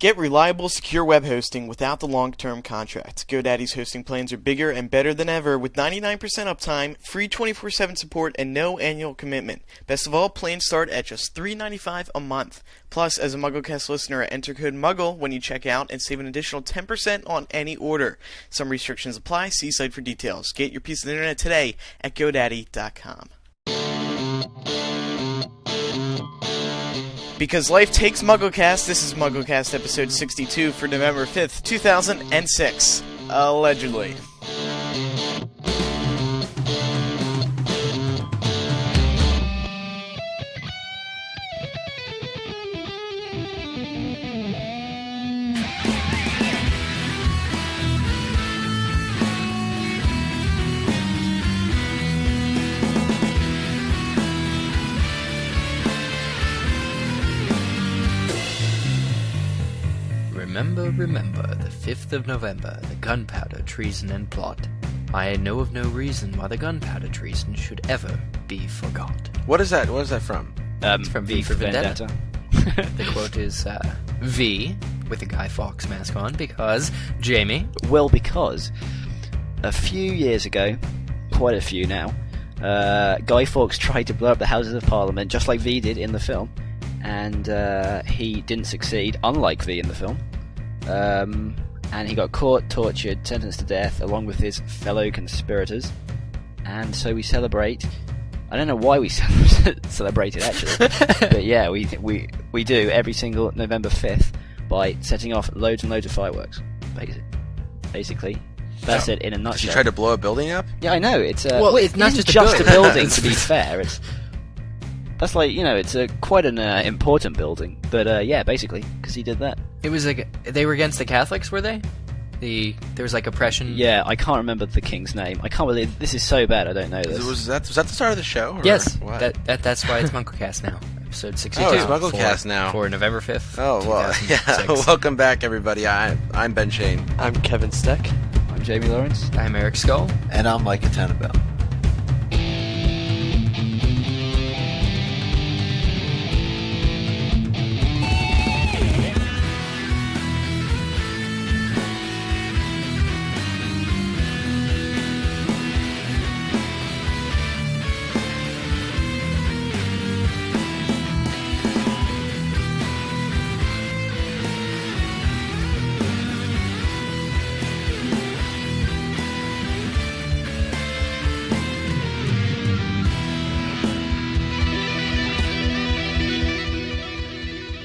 Get reliable, secure web hosting without the long-term contract. GoDaddy's hosting plans are bigger and better than ever with 99% uptime, free 24/7 support, and no annual commitment. Best of all, plans start at just $3.95 a month. Plus, as a MuggleCast listener, enter code MUGGLE when you check out and save an additional 10% on any order. Some restrictions apply. See site for details. Get your piece of the internet today at GoDaddy.com. Because life takes MuggleCast, this is MuggleCast episode 62 for November 5th, 2006. Allegedly. Remember, the 5th of November, the gunpowder treason and plot. I know of no reason why the gunpowder treason should ever be forgot. What is that? What is that from? It's from V for Vendetta. The quote is, V, with a Guy Fawkes mask on, because, Jamie? Well, because a few years ago, quite a few now, Guy Fawkes tried to blow up the Houses of Parliament, just like V did in the film, and he didn't succeed, unlike V in the film. And he got caught, tortured, sentenced to death, along with his fellow conspirators. And so we celebrate. I don't know why we celebrate it actually, but yeah, we do every single November 5th by setting off loads and loads of fireworks. Basically, that's it in a nutshell. Did you try to blow a building up? Yeah, I know. It's it's not just a building. To be fair, that's like, it's quite an important building. But yeah, basically, because he did that. It was like they were against the Catholics, were they? There was like oppression. Yeah, I can't remember the king's name. I can't believe this is so bad. I don't know this. Was that the start of the show? Or yes, what? That's why it's MuggleCast now, episode 62. Oh, it's MuggleCast now for November 5th. Oh well, yeah. Welcome back, everybody. I'm Ben Shane. I'm Kevin Steck. I'm Jamie Lawrence. I'm Eric Skull, and I'm Micah Tannenbaum.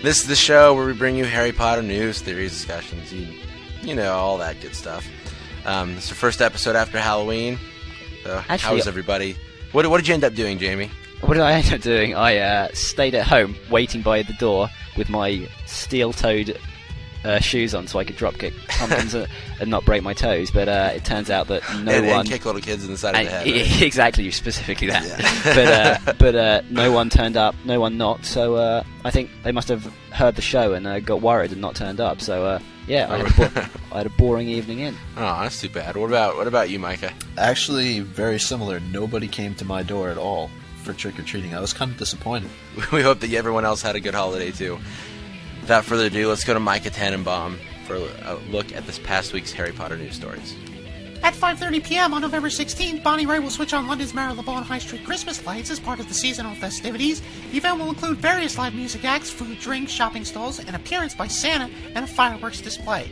This is the show where we bring you Harry Potter news, theories, discussions, you know, all that good stuff. This is the first episode after Halloween. So actually, how was everybody? What did you end up doing, Jamie? What did I end up doing? I stayed at home, waiting by the door with my steel-toed shoes on so I could dropkick pumpkins and not break my toes. But it turns out that and kick little kids in the side of the head. Right? Exactly, specifically that. Yeah. But no one turned up, no one knocked. So I think they must have heard the show and got worried and not turned up. So yeah, I had a boring evening in. Oh, that's too bad. What about you, Micah? Actually, very similar. Nobody came to my door at all for trick-or-treating. I was kind of disappointed. We hope that everyone else had a good holiday, too. Without further ado, let's go to Micah Tannenbaum for a look at this past week's Harry Potter news stories. At 5:30 p.m. on November 16th, Bonnie Raitt will switch on London's Marylebone High Street Christmas lights as part of the seasonal festivities. The event will include various live music acts, food, drinks, shopping stalls, an appearance by Santa, and a fireworks display.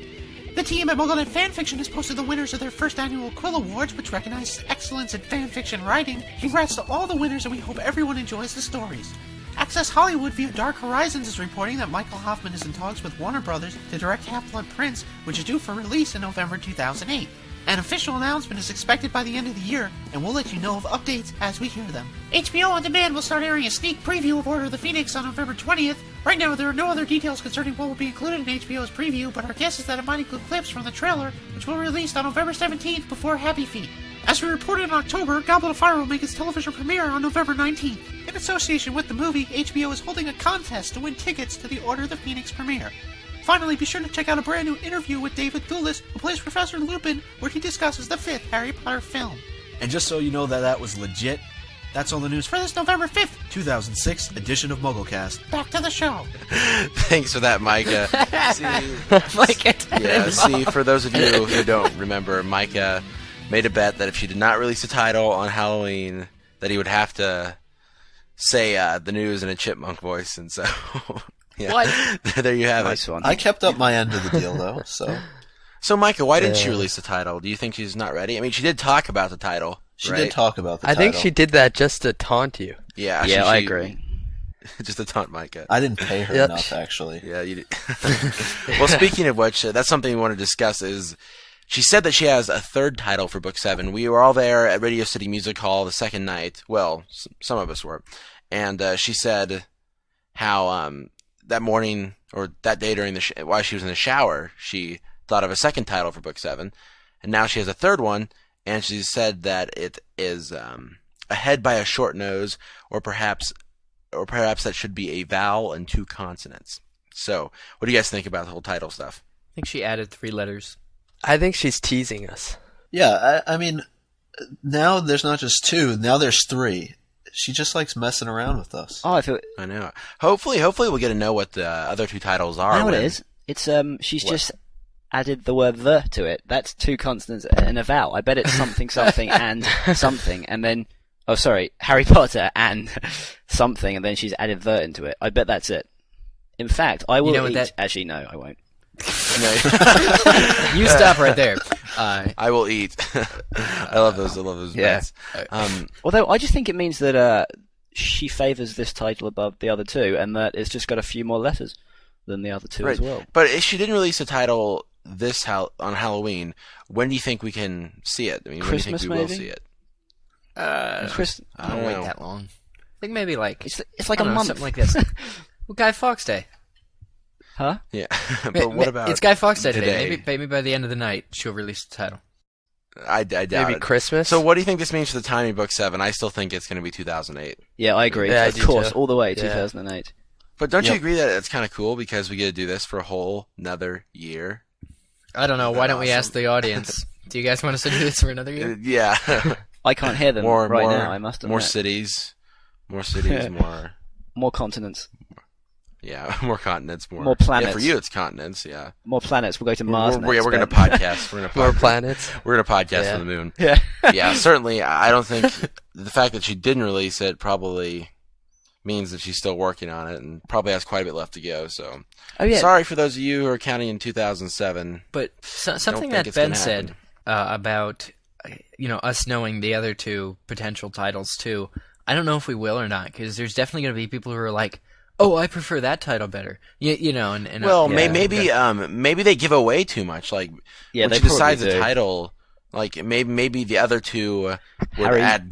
The team at MuggleNet Fanfiction has posted the winners of their first annual Quill Awards, which recognizes excellence in fanfiction writing. Congrats to all the winners, and we hope everyone enjoys the stories. Access Hollywood via Dark Horizons is reporting that Michael Hoffman is in talks with Warner Brothers to direct Half-Blood Prince, which is due for release in November 2008. An official announcement is expected by the end of the year, and we'll let you know of updates as we hear them. HBO On Demand will start airing a sneak preview of Order of the Phoenix on November 20th. Right now, there are no other details concerning what will be included in HBO's preview, but our guess is that it might include clips from the trailer, which will be released on November 17th before Happy Feet. As we reported in October, Goblet of Fire will make its television premiere on November 19th. In association with the movie, HBO is holding a contest to win tickets to the Order of the Phoenix premiere. Finally, be sure to check out a brand new interview with David Thewlis, who plays Professor Lupin, where he discusses the 5th Harry Potter film. And just so you know that was legit, That's all the news for this November 5th, 2006 edition of MuggleCast. Back to the show. Thanks for that, Micah. Micah, See, for those of you who don't remember, Micah made a bet that if she did not release a title on Halloween, that he would have to say the news in a chipmunk voice, and so yeah, What? there you have Nice it. one. I kept up my end of the deal, though, so... So, Micah, why didn't she release the title? Do you think she's not ready? I mean, she did talk about the title. She right? did talk about the I title. think she did that just to taunt you. Yeah, Yeah, I agree. Just to taunt Micah. I didn't pay her Yep. enough, actually. Yeah, you did. Well, speaking of which, that's something we want to discuss is she said that she has a third title for Book 7. We were all there at Radio City Music Hall the second night. Well, some of us were. And she said how that morning or that day during while she was in the shower, she thought of a second title for Book 7. And now she has a third one, and she said that it is a head by a short nose, or perhaps that should be a vowel and 2 consonants. So, what do you guys think about the whole title stuff? I think she added 3 letters. I think she's teasing us. Yeah, I mean, now there's not just 2, now there's 3. She just likes messing around with us. Oh, I feel. I know. Hopefully we'll get to know what the other 2 titles are. I know what when- it is. It's she's What? just added the word "the" to it. That's 2 consonants and a vowel. I bet it's something, something, and something, and then Harry Potter and something, and then she's added "the" into it. I bet that's it. In fact, I will know what eat. that- Actually, no, I won't. You stop right there. I will eat. I love those Yeah. bets. Although I just think it means that she favours this title above the other 2, and that it's just got a few more letters than the other 2 as well. But if she didn't release a title on Halloween, when do you think we can see it? I mean, when do you Christmas, think we will maybe? see it? I don't wait know. that long. I think maybe like It's like I a don't know, month. something like this. Well, Guy Fawkes Day. Huh? Yeah. But what about It's Guy Fawkes Day today? today. Maybe by the end of the night she'll release the title. I doubt Maybe it. Christmas? So what do you think this means for the timing of Book 7? I still think it's going to be 2008. Yeah, I agree. Yeah, I of do course, too. all the way, Yeah. 2008. But don't you Yep. agree that it's kind of cool because we get to do this for a whole another year? I don't know. Why don't we Awesome. ask the audience? Do you guys want us to do this for another year? Yeah. I can't hear them more now, I must admit. more cities, more More continents. yeah, more continents, More planets. Yeah, for you it's continents, yeah. More planets. We'll go to Mars next. We're going to Ben. podcast. We're going to More planets? We're going to podcast Yeah. on the moon. Yeah. Yeah, certainly. I don't think the fact that she didn't release it probably means that she's still working on it and probably has quite a bit left to go. So, Oh, yeah. sorry for those of you who are counting in 2007. But something think that it's Ben gonna said happen. about us knowing the other 2 potential titles too. I don't know if we will or not, because there's definitely going to be people who are like, "Oh, I prefer that title better." And Well, Yeah. maybe they give away too much. Like Yeah, when they she decides probably the do. title, like maybe the other 2 would Harry-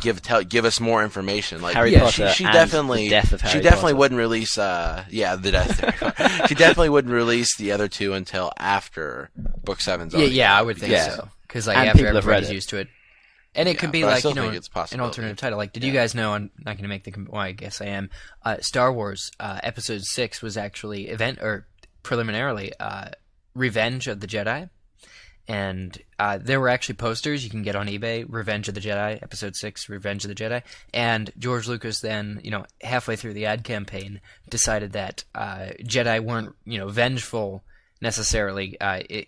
give us more information. Like Harry she Potter and definitely the death of she Harry definitely Potter. wouldn't release the death. She definitely wouldn't release the other 2 until after Book 7's already I would think Yeah. so, because And after people have read everybody's it. used to it. And it Yeah, could be but I like, still think it's a an possibility. alternative title. Like, did you guys know, I'm not going to make well, I guess I am, Star Wars Episode 6 was actually preliminarily, Revenge of the Jedi. And there were actually posters you can get on eBay, Revenge of the Jedi, Episode 6, Revenge of the Jedi. And George Lucas then, halfway through the ad campaign, decided that Jedi weren't, vengeful necessarily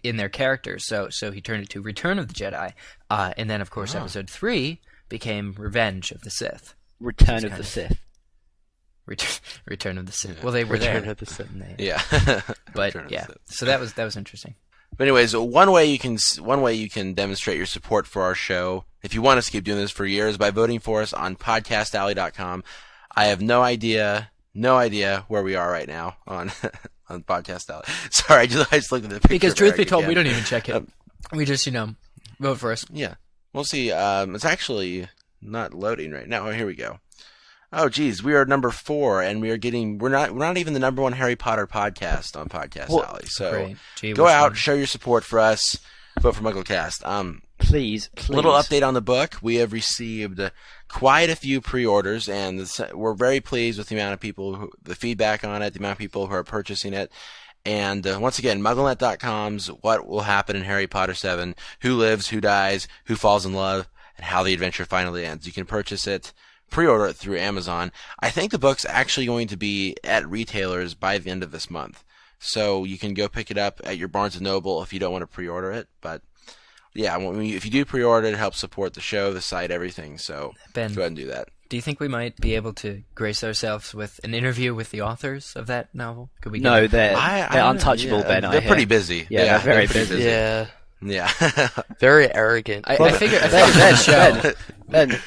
in their characters, so he turned it to Return of the Jedi, and then of course Episode 3 became Revenge of the Sith. Return of the Sith. Return of the Sith. Well, they were there. Return of the Sith. Yeah. But Return of yeah, the Sith. so that was interesting. But anyways, one way you can demonstrate your support for our show, if you want us to keep doing this for years, by voting for us on podcastalley.com. I have no idea where we are right now on on Podcast Alley. Sorry, I just looked at the picture. Because of truth Eric be told, again. we don't even check it. We just vote for us. Yeah, we'll see. It's actually not loading right now. Oh, here we go. Oh, geez, we are number 4, and we're not even the number 1 Harry Potter podcast on Podcast Alley. So Great. Gee, go we're out, fun. show your support for us. Vote for MuggleCast. Please. Little update on the book. We have received quite a few pre-orders, and we're very pleased with the amount of people, the feedback on it, the amount of people who are purchasing it. And once again, MuggleNet.com's What Will Happen in Harry Potter 7, who lives, who dies, who falls in love, and how the adventure finally ends. You can purchase it pre-order it through Amazon. I think the book's actually going to be at retailers by the end of this month. So you can go pick it up at your Barnes & Noble if you don't want to pre-order it. But yeah, if you do pre-order it, it helps support the show, the site, everything. So Ben, go ahead and do that. do you think we might be able to grace ourselves with an interview with the authors of that novel? Could we? No, they're I untouchable, yeah, Ben. They're pretty busy. Yeah, they're very pretty busy. Yeah. Yeah. Very arrogant. I figure that show. Ben,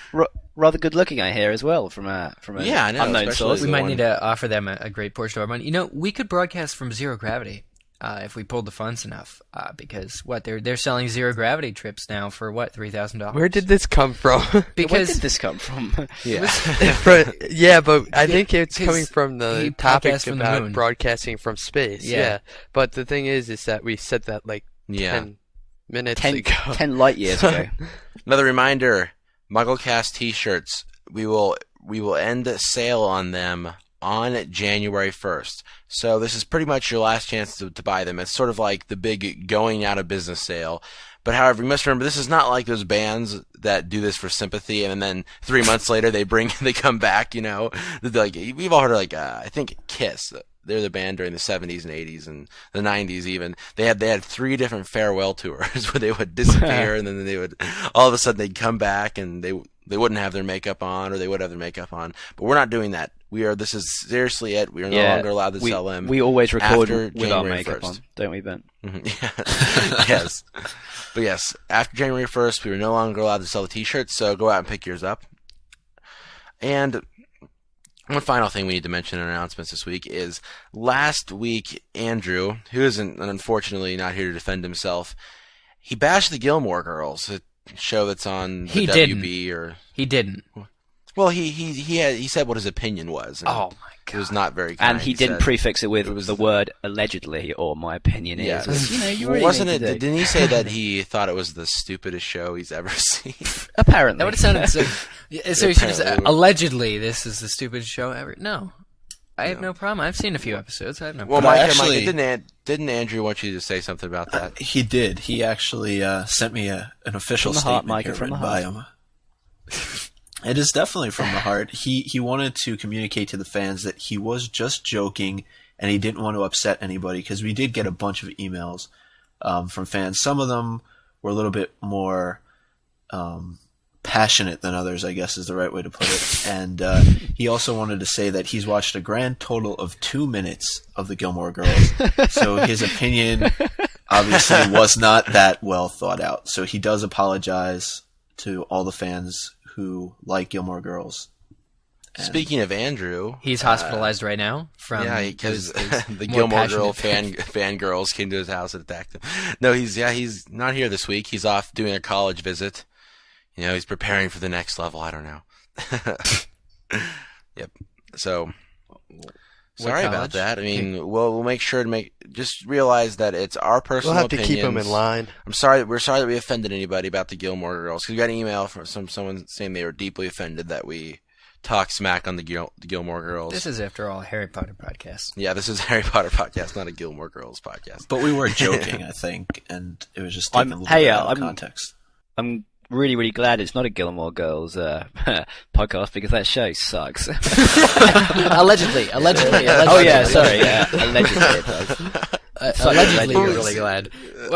rather good looking, I hear, as well, from a Yeah, I know, unknown especially source. We the might one- need to offer them a great portion of our money. You know, we could broadcast from Zero Gravity if we pulled the funds enough. Because they're selling Zero Gravity trips now for what, $3,000? Where did this come from? Where Because did this come from? Yeah. Yeah, but I think it's 'cause coming from the he topic podcasts from the about moon. broadcasting from space. Yeah. Yeah. But the thing is that we said that like Yeah. 10 minutes 10 ago. light years ago. Another reminder, MuggleCast t-shirts. We will end sale on them on January 1st. So this is pretty much your last chance to buy them. It's sort of like the big going out of business sale. But however, you must remember, this is not like those bands that do this for sympathy and then 3 months later they come back, you know. Like, we've all heard of, like, I think Kiss. They're the band during the 70s and 80s and the 90s even. They had 3 different farewell tours where they would disappear and then they would, all of a sudden they'd come back and they wouldn't have their makeup on, or they would have their makeup on. But we're not doing that. This is seriously it. We are no longer allowed to sell them. We always record after with our January makeup 1st. on, don't we, Ben? Yes. But yes, after January 1st, we were no longer allowed to sell the t-shirts, so go out and pick yours up. And one final thing we need to mention in our announcements this week is last week, Andrew, who isn't unfortunately not here to defend himself, he bashed the Gilmore Girls, a show that's on the He WB or he didn't. well, he said what his opinion was. And Oh my it was not very kind. And he didn't said. prefix it with it was- the word allegedly, or my opinion Yeah. is. Which, you know, you Well, really wasn't need it? to do. Didn't he say that he thought it was the stupidest show he's ever seen? Apparently. That would have sounded so. Yeah, so you should just Apparently. allegedly this is the stupidest show ever. No, I have no problem. I've seen a few episodes. I have no Well, problem. But Mike, actually- didn't Andrew want you to say something about that? He did. He actually sent me an official From the heart, statement Mike, here from the written by heart. him. It is definitely from the heart. He wanted to communicate to the fans that he was just joking and he didn't want to upset anybody, because we did get a bunch of emails from fans. Some of them were a little bit more passionate than others, I guess is the right way to put it. And he also wanted to say that he's watched a grand total of 2 minutes of the Gilmore Girls. So his opinion obviously was not that well thought out. So he does apologize to all the fans who like Gilmore Girls. And Speaking of Andrew, He's hospitalized right now from because the more Gilmore Girl passionate- fangirls came to his house and attacked him. No, he's not here this week. He's off doing a college visit. You know, he's preparing for the next level. I don't know. Yep. So sorry about college? that. I mean, we'll make sure to just realize that it's our personal We'll have to opinions. keep him in line. We're sorry that we offended anybody about the Gilmore Girls, because we got an email from someone saying they were deeply offended that we talk smack on the Gilmore Girls. This is, after all, a Harry Potter podcast. Yeah, this is a Harry Potter podcast, not a Gilmore Girls podcast. But we were joking, I think, and it was just taken a little bit out of context. I'm really, really glad it's not a Gilmore Girls podcast, because that show sucks. allegedly. Oh yeah, sorry, allegedly it does. Allegedly, you're allegedly. really glad.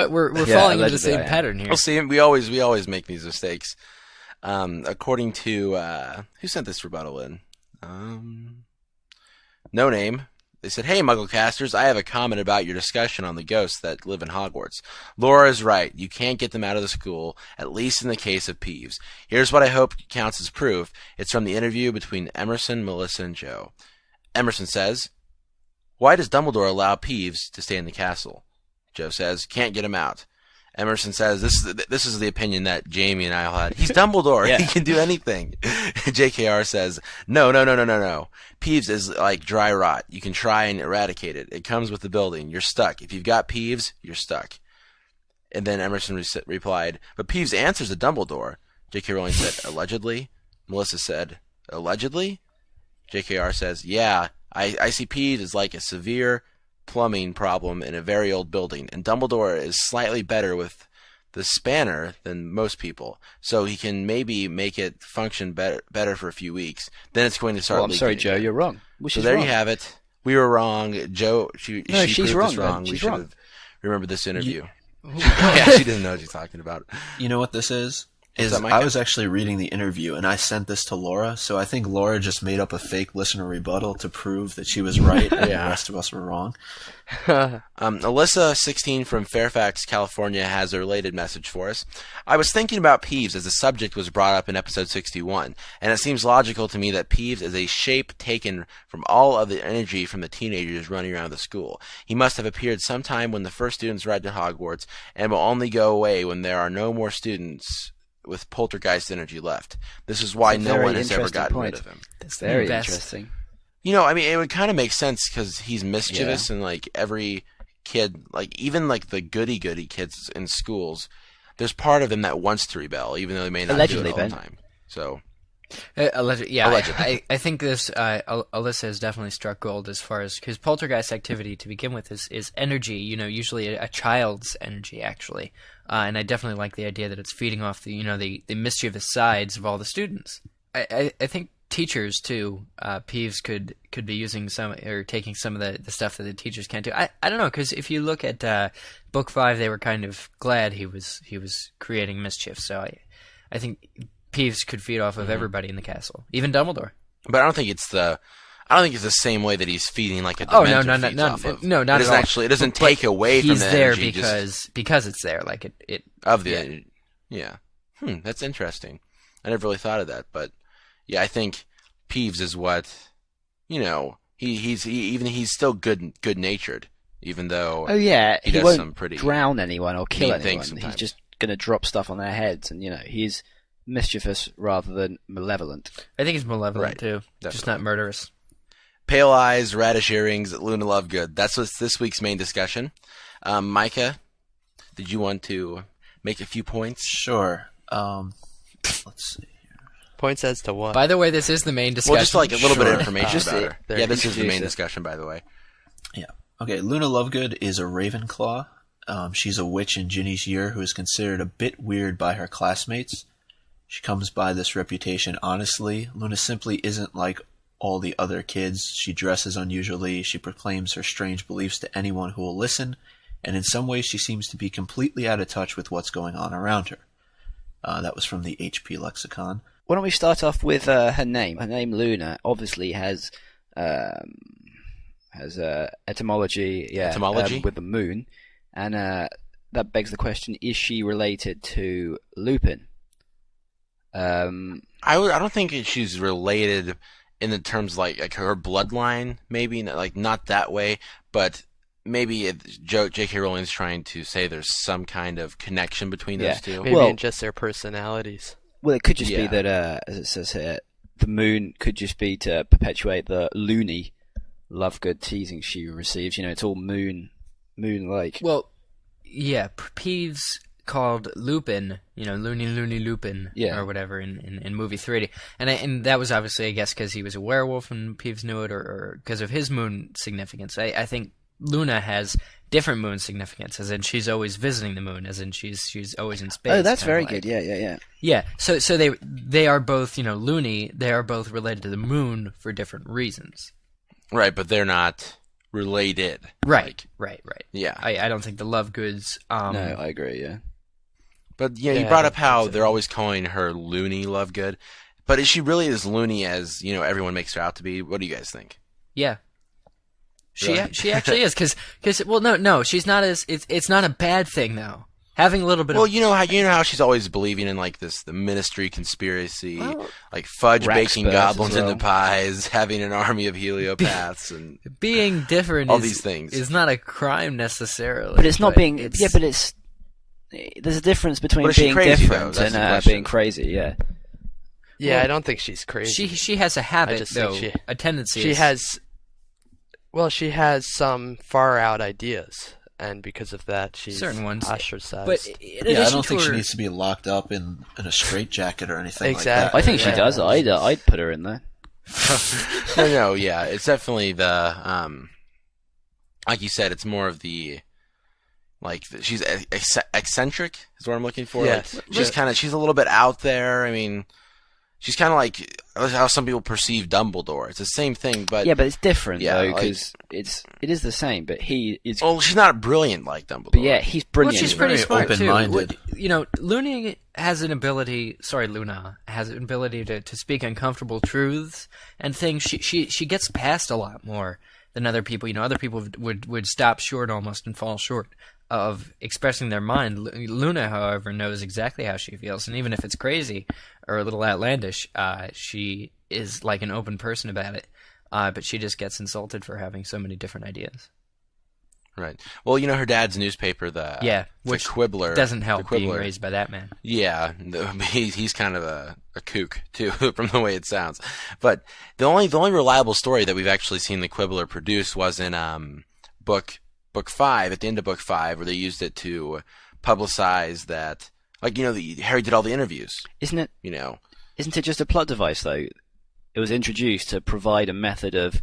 We're Yeah, falling into the allegedly, same I am. pattern here. We'll see. We always make these mistakes. According to who sent this rebuttal in? No name. They said, "Hey, MuggleCasters, I have a comment about your discussion on the ghosts that live in Hogwarts. Laura is right. You can't get them out of the school, at least in the case of Peeves. Here's what I hope counts as proof. It's from the interview between Emerson, Melissa, and Joe. Emerson says, 'Why does Dumbledore allow Peeves to stay in the castle?' Joe says, 'Can't get him out.' Emerson says, this is the opinion that Jamie and I all had. He's Dumbledore. Yeah. He can do anything. JKR says, no. Peeves is like dry rot. You can try and eradicate it. It comes with the building. You're stuck. If you've got Peeves, you're stuck." And then Emerson replied, "But Peeves answers to Dumbledore." J.K. Rowling said, "Allegedly?" Melissa said, "Allegedly?" JKR says, "Yeah, I see Peeves as like a severe plumbing problem in a very old building, and Dumbledore is slightly better with the spanner than most people, so he can maybe make it function better for a few weeks. Then it's going to start. Well, I'm leaking sorry, Joe, again. you're wrong. Well, So she's there wrong. you have it. We were wrong. Joe, she she's proved wrong, us wrong. man. We She's should wrong. have remembered this interview. Yeah, she doesn't know what she's talking about. You know what this is? What's that, Micah? I was actually reading the interview, and I sent this to Laura, so I think Laura just made up a fake listener rebuttal to prove that she was right and Yeah. the rest of us were wrong. Alyssa, 16 from Fairfax, California, has a related message for us. I was thinking about Peeves as the subject was brought up in episode 61, and it seems logical to me that Peeves is a shape taken from all of the energy from the teenagers running around the school. He must have appeared sometime when the first students arrived at Hogwarts, and will only go away when there are no more students with poltergeist energy left. This is why That's a no very one has ever interesting gotten point. rid of him. That's very Best. interesting. You know, I mean, it would kind of make sense because he's mischievous, and like every kid, like even like the goody-goody kids in schools, there's part of them that wants to rebel, even though they may not Allegedly, do it all Ben. the time. So, Allegedly, yeah. Allegedly. I think this Alyssa has definitely struck gold as far as because poltergeist activity to begin with is energy. You know, usually a child's energy actually, and I definitely like the idea that it's feeding off the mischievous sides of all the students. I think teachers too. Peeves could be using some or taking some of the stuff that the teachers can't do. I don't know, because if you look at book 5, they were kind of glad he was creating mischief. So I think Peeves could feed off of everybody in the castle, even Dumbledore. but I don't think it's the same way that he's feeding like a Oh Dementor no, feeds off of. no, not it at doesn't all. actually. It doesn't But take away from he's the there energy just because it's there. Like it of the yeah. That's interesting. I never really thought of that, but yeah, I think Peeves is what he's still good natured, even though Oh yeah, he he does won't some pretty drown anyone or kill mean anyone. things sometimes. He's just going to drop stuff on their heads, and he's mischievous rather than malevolent. I think he's malevolent Right, too, just definitely. not murderous. Pale eyes, radish earrings, Luna Lovegood. That's what's this week's main discussion. Micah, did you want to make a few points? Sure. Let's see. Points as to what? By the way, this is the main discussion. Well, just like a little bit of Sure. information Just about the- her. there, Yeah, this is the introduce main it. discussion, by the way. Yeah. Okay, Luna Lovegood is a Ravenclaw. She's a witch in Ginny's year who is considered a bit weird by her classmates. She comes by this reputation honestly. Luna simply isn't like all the other kids. She dresses unusually. She proclaims her strange beliefs to anyone who will listen. And in some ways she seems to be completely out of touch with what's going on around her. That was from the HP Lexicon. Why don't we start off with her name? Her name Luna obviously has etymology. Yeah, Etymology? with the moon, and that begs the question: is she related to Lupin? I don't think she's related in the terms like her bloodline, maybe not that way, but maybe J.K. Rowling's trying to say there's some kind of connection between Yeah. those two. Maybe Well- in just their personalities. Well, it could just be Yeah. that, as it says here, the moon could just be to perpetuate the Loony Lovegood teasing she receives. It's all moon-like. Well, yeah, Peeves called Lupin, Loony Lupin, Yeah. or whatever in movie 3D, and that was obviously, I guess, because he was a werewolf and Peeves knew it, or because of his moon significance. I think Luna has different moon significance, as in she's always visiting the moon, as in she's always in space. Oh, that's kinda very like. good. Yeah. Yeah, so they are both, Loony. They are both related to the moon for different reasons. Right, but they're not related. Right. Yeah. I don't think the Lovegoods. No, I agree. Yeah. But Yeah, you brought I up how think so. they're always calling her Loony Lovegood. But is she really as loony as, everyone makes her out to be? What do you guys think? Yeah. Really? She actually is, because no, she's not as it's not a bad thing though. Having a little bit Well, of you know how she's always believing in like the ministry conspiracy, Well, like fudge Rack baking spurs as goblins well. into pies, having an army of heliopaths, and being different all is, these things. is not a crime necessarily. But it's not being. it's- Yeah, but it's. There's a difference between But is she being crazy, though? different That's and the question. being crazy. Yeah. Yeah, Well, I don't think she's crazy. she has a habit just think though, a tendency. She is- has. Well, she has some far out ideas, and because of that, she's certain ones, ostracized. but in Yeah, addition I don't to think she her, needs to be locked up in a straitjacket or anything Exactly. like I think she Yeah. does. I'd put her in there. no, yeah, it's definitely the like you said, it's more of the Like she's eccentric is what I'm looking for. Yes. Like, she's a little bit out there. I mean, she's kind of like how some people perceive Dumbledore. It's the same thing, but Yeah, but it's different Yeah, though, like- because it is the same. But he is. oh, she's not brilliant like Dumbledore. But yeah, he's brilliant. Well, she's pretty Very smart too. open-minded. You know, Loony has an ability. Sorry, Luna has an ability to speak uncomfortable truths and things. She gets past a lot more than other people. You know, other people would stop short almost and fall short of expressing their mind. Luna, however, knows exactly how she feels, and even if it's crazy or a little outlandish, she is like an open person about it. But she just gets insulted for having so many different ideas. Right. Well, you know, her dad's newspaper, the Which Quibbler doesn't help the Quibbler. being raised by that man. Yeah, he's kind of a kook too, from the way it sounds. But the only reliable story that we've actually seen the Quibbler produce was in book 5, at the end of book 5, where they used it to publicize that, like, you know, Harry did all the interviews. Isn't it? You know, Isn't it just a plot device though? It was introduced to provide a method of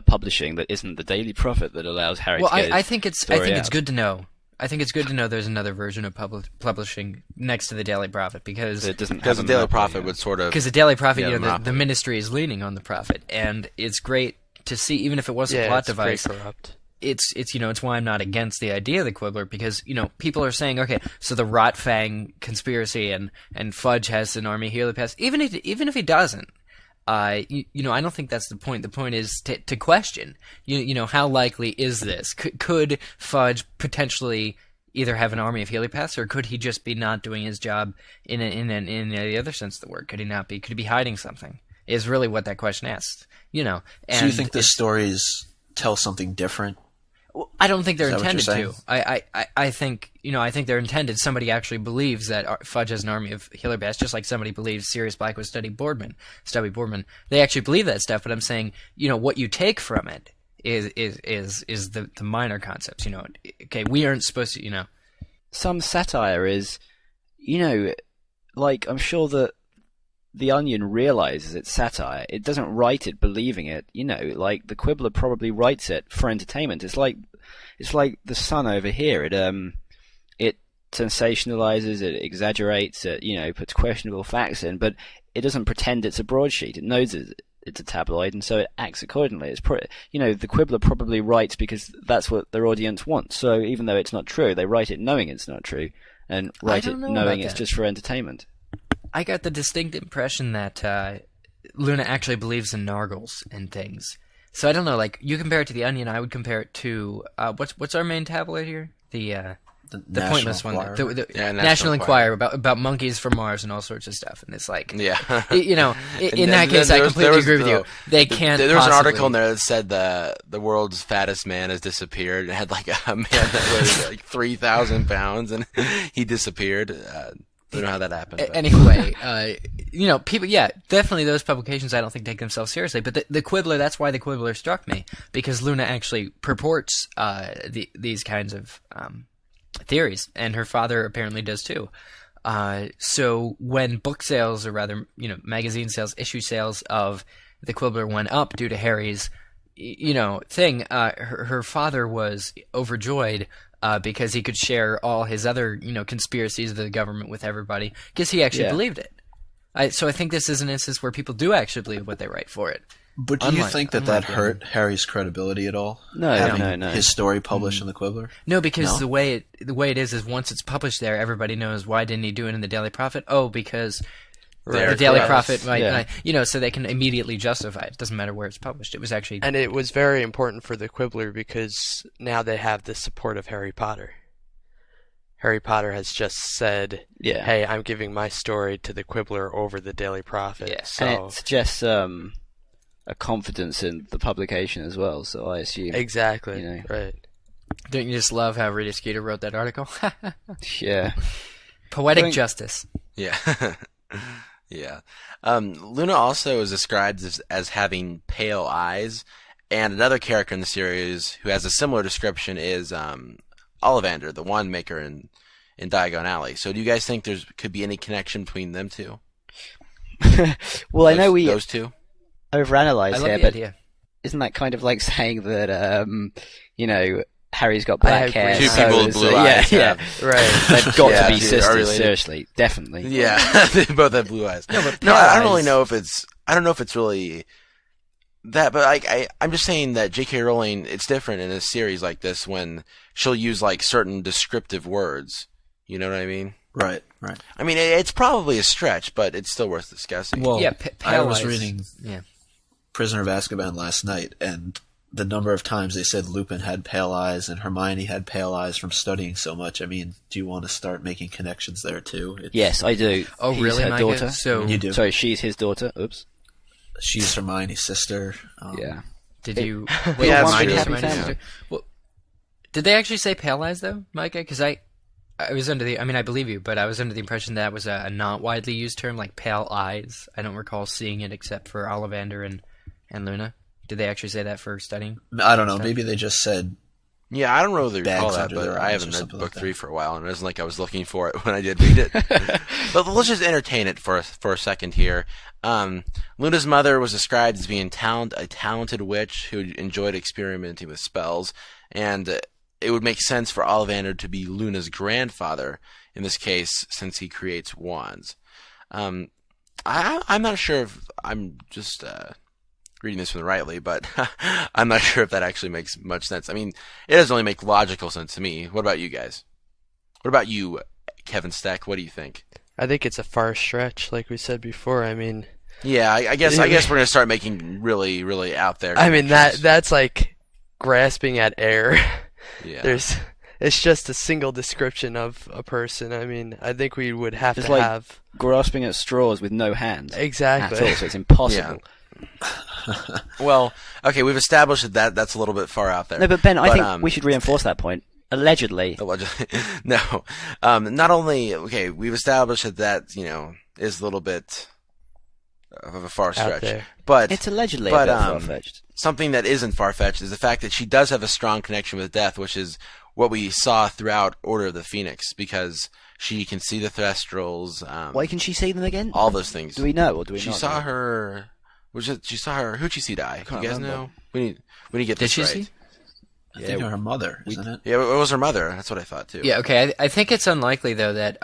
publishing that isn't the Daily Prophet that allows Harry Well, to get I his think it's story out. good to know. I think it's good to know there's another version of publishing next to the Daily Prophet because It doesn't because have the a Daily monopoly, Prophet yeah. would sort of the Daily Prophet, Yeah, you know, the monopoly. ministry is leaning on the Prophet, and it's great to see, even if it was a plot it's device. pretty corrupt. It's you know, it's why I'm not against the idea of the Quibbler, because, you know, people are saying, okay, so the Rotfang conspiracy and Fudge has an army here that passed. Even if he doesn't, you know, I don't think that's the point. The point is to question, you know, how likely is this? Could Fudge potentially either have an army of heliopaths, or could he just be not doing his job in the other sense of the word? Could he not be? Could he be hiding something? Is really what that question asks. You know. And So you think the stories tell something different? well, I don't think they're Is that what intended you're to. I think, you know, I think they're intended. Somebody actually believes that Fudge has an army of heliopaths, just like somebody believes Sirius Black was Stubby Boardman. They actually believe that stuff, but I'm saying, you know, what you take from it is the minor concepts. You know, okay, we aren't supposed to, you know. Some satire is, you know, like, I'm sure that The Onion realizes it's satire. It doesn't write it believing it. You know, like, the Quibbler probably writes it for entertainment. It's like The Sun over here. It sensationalizes, it exaggerates, it, you know, puts questionable facts in, but it doesn't pretend it's a broadsheet. It knows it's a tabloid, and so it acts accordingly. It's you know, the Quibbler probably writes because that's what their audience wants. So even though it's not true, they write it knowing it's not true, and write it don't know knowing about it's that. just for entertainment. I got the distinct impression that Luna actually believes in Nargles and things. So I don't know. Like, you compare it to The Onion, I would compare it to what's our main tabloid here? The National pointless one, Enquirer. the Yeah, National Enquirer about monkeys from Mars and all sorts of stuff. And it's like, yeah. you know, in And that then case, I there was- completely there was agree with the- you. They can't. There was an possibly- article in there that said the world's fattest man has disappeared. It had like a man that was like 3,000 pounds, and he disappeared. I don't know how that happened. but- Anyway, you know, people, yeah, definitely those publications I don't think take themselves seriously. But the Quibbler, that's why the Quibbler struck me, because Luna actually purports these kinds of theories, and her father apparently does too. So when book sales, or rather, you know, magazine sales, issue sales of the Quibbler went up due to Harry's, you know, thing, her father was overjoyed because he could share all his other, you know, conspiracies of the government with everybody, because he actually Yeah. believed it. So I think this is an instance where people do actually believe what they write for it. But do you Unlike- think that unlike hurt Harry's credibility at all? No, Having no. his story published in the Quibbler? No, because No? the way it is once it's published there, everybody knows, why didn't he do it in the Daily Prophet? Oh, because the Daily Right. Prophet, might, Yeah. you know, so they can immediately justify it. It doesn't matter where it's published. It was actually And it was very important for the Quibbler because now they have the support of Harry Potter. Harry Potter has just said, Yeah. "Hey, I'm giving my story to the Quibbler over the Daily Prophet." Yeah. So And it suggests a confidence in the publication as well. So I assume, exactly, you know. right. Don't you just love how Rita Skeeter wrote that article? yeah. Poetic I think- justice. Yeah. Yeah. Luna also is described as having pale eyes, and another character in the series who has a similar description is Ollivander, the wand maker in Diagon Alley. So do you guys think could be any connection between them two? Well, I know we those two? I overanalyze love here, the but idea. isn't that kind of like saying that, you know, Harry's got I black agree. hair. Two so people with is, blue yeah, eyes. yeah. Right. They've got Yeah, to be dude, are sisters. related. Seriously, definitely. Yeah, they both have blue eyes. No, but No, I don't pale really eyes- know if it's. I don't know if it's really that, but like I'm just saying that J.K. Rowling, it's different in a series like this when she'll use like certain descriptive words. You know what I mean? Right. I mean, it's probably a stretch, but it's still worth discussing. Well, Yeah, I pale was eyes. reading Yeah. Prisoner of Azkaban last night, and the number of times they said Lupin had pale eyes and Hermione had pale eyes from studying so much. I mean, do you want to start making connections there too? Yes, I do. Oh, He's really, her Micah? daughter. So You do. Sorry, she's his daughter. Oops. She's Hermione's sister. Yeah. did you? Wait, yeah, Hermione it's is true. Hermione's Yeah. sister? Well, did they actually say pale eyes though, Micah? Because I was under the. I mean, I believe you, but I was under the impression that was a not widely used term, like pale eyes. I don't recall seeing it except for Ollivander and Luna. Did they actually say that for studying? I don't know. Maybe they just said Yeah, I don't really recall Bags that, under but their I eyes haven't or read something book like 3 that. for a while, and it wasn't like I was looking for it when I did read it. But let's just entertain it for a second here. Luna's mother was described as being a talented witch who enjoyed experimenting with spells, and it would make sense for Ollivander to be Luna's grandfather in this case, since he creates wands. I'm not sure if I'm just reading this one rightly, but I'm not sure if that actually makes much sense. I mean, it doesn't really make logical sense to me. What about you guys? What about you, Kevin Steck? What do you think? I think it's a far stretch, like we said before. I mean, Yeah, I guess we're gonna start making really, really out there. I mean connections. that's like grasping at air. Yeah. It's just a single description of a person. I mean, I think we would have It's to like have grasping at straws with no hands. exactly. At all, so it's impossible. Well, okay, we've established that that's a little bit far out there. No, but Ben, I think um, we should reinforce that point. Allegedly. No. Not only, okay, we've established that is a little bit of a far Out stretch. there. But It's allegedly but, a bit far-fetched. something that isn't far-fetched is the fact that she does have a strong connection with death, which is what we saw throughout Order of the Phoenix, because she can see the Thestrals, Why can she see them again? all those things. Do we know, or do we She not saw know? her. She saw her. Who'd she see die? You can't guys remember. know? We need to get Did this she right. see? I think her mother, isn't it? Yeah, it was her mother. That's what I thought too. Yeah, okay. I think it's unlikely though that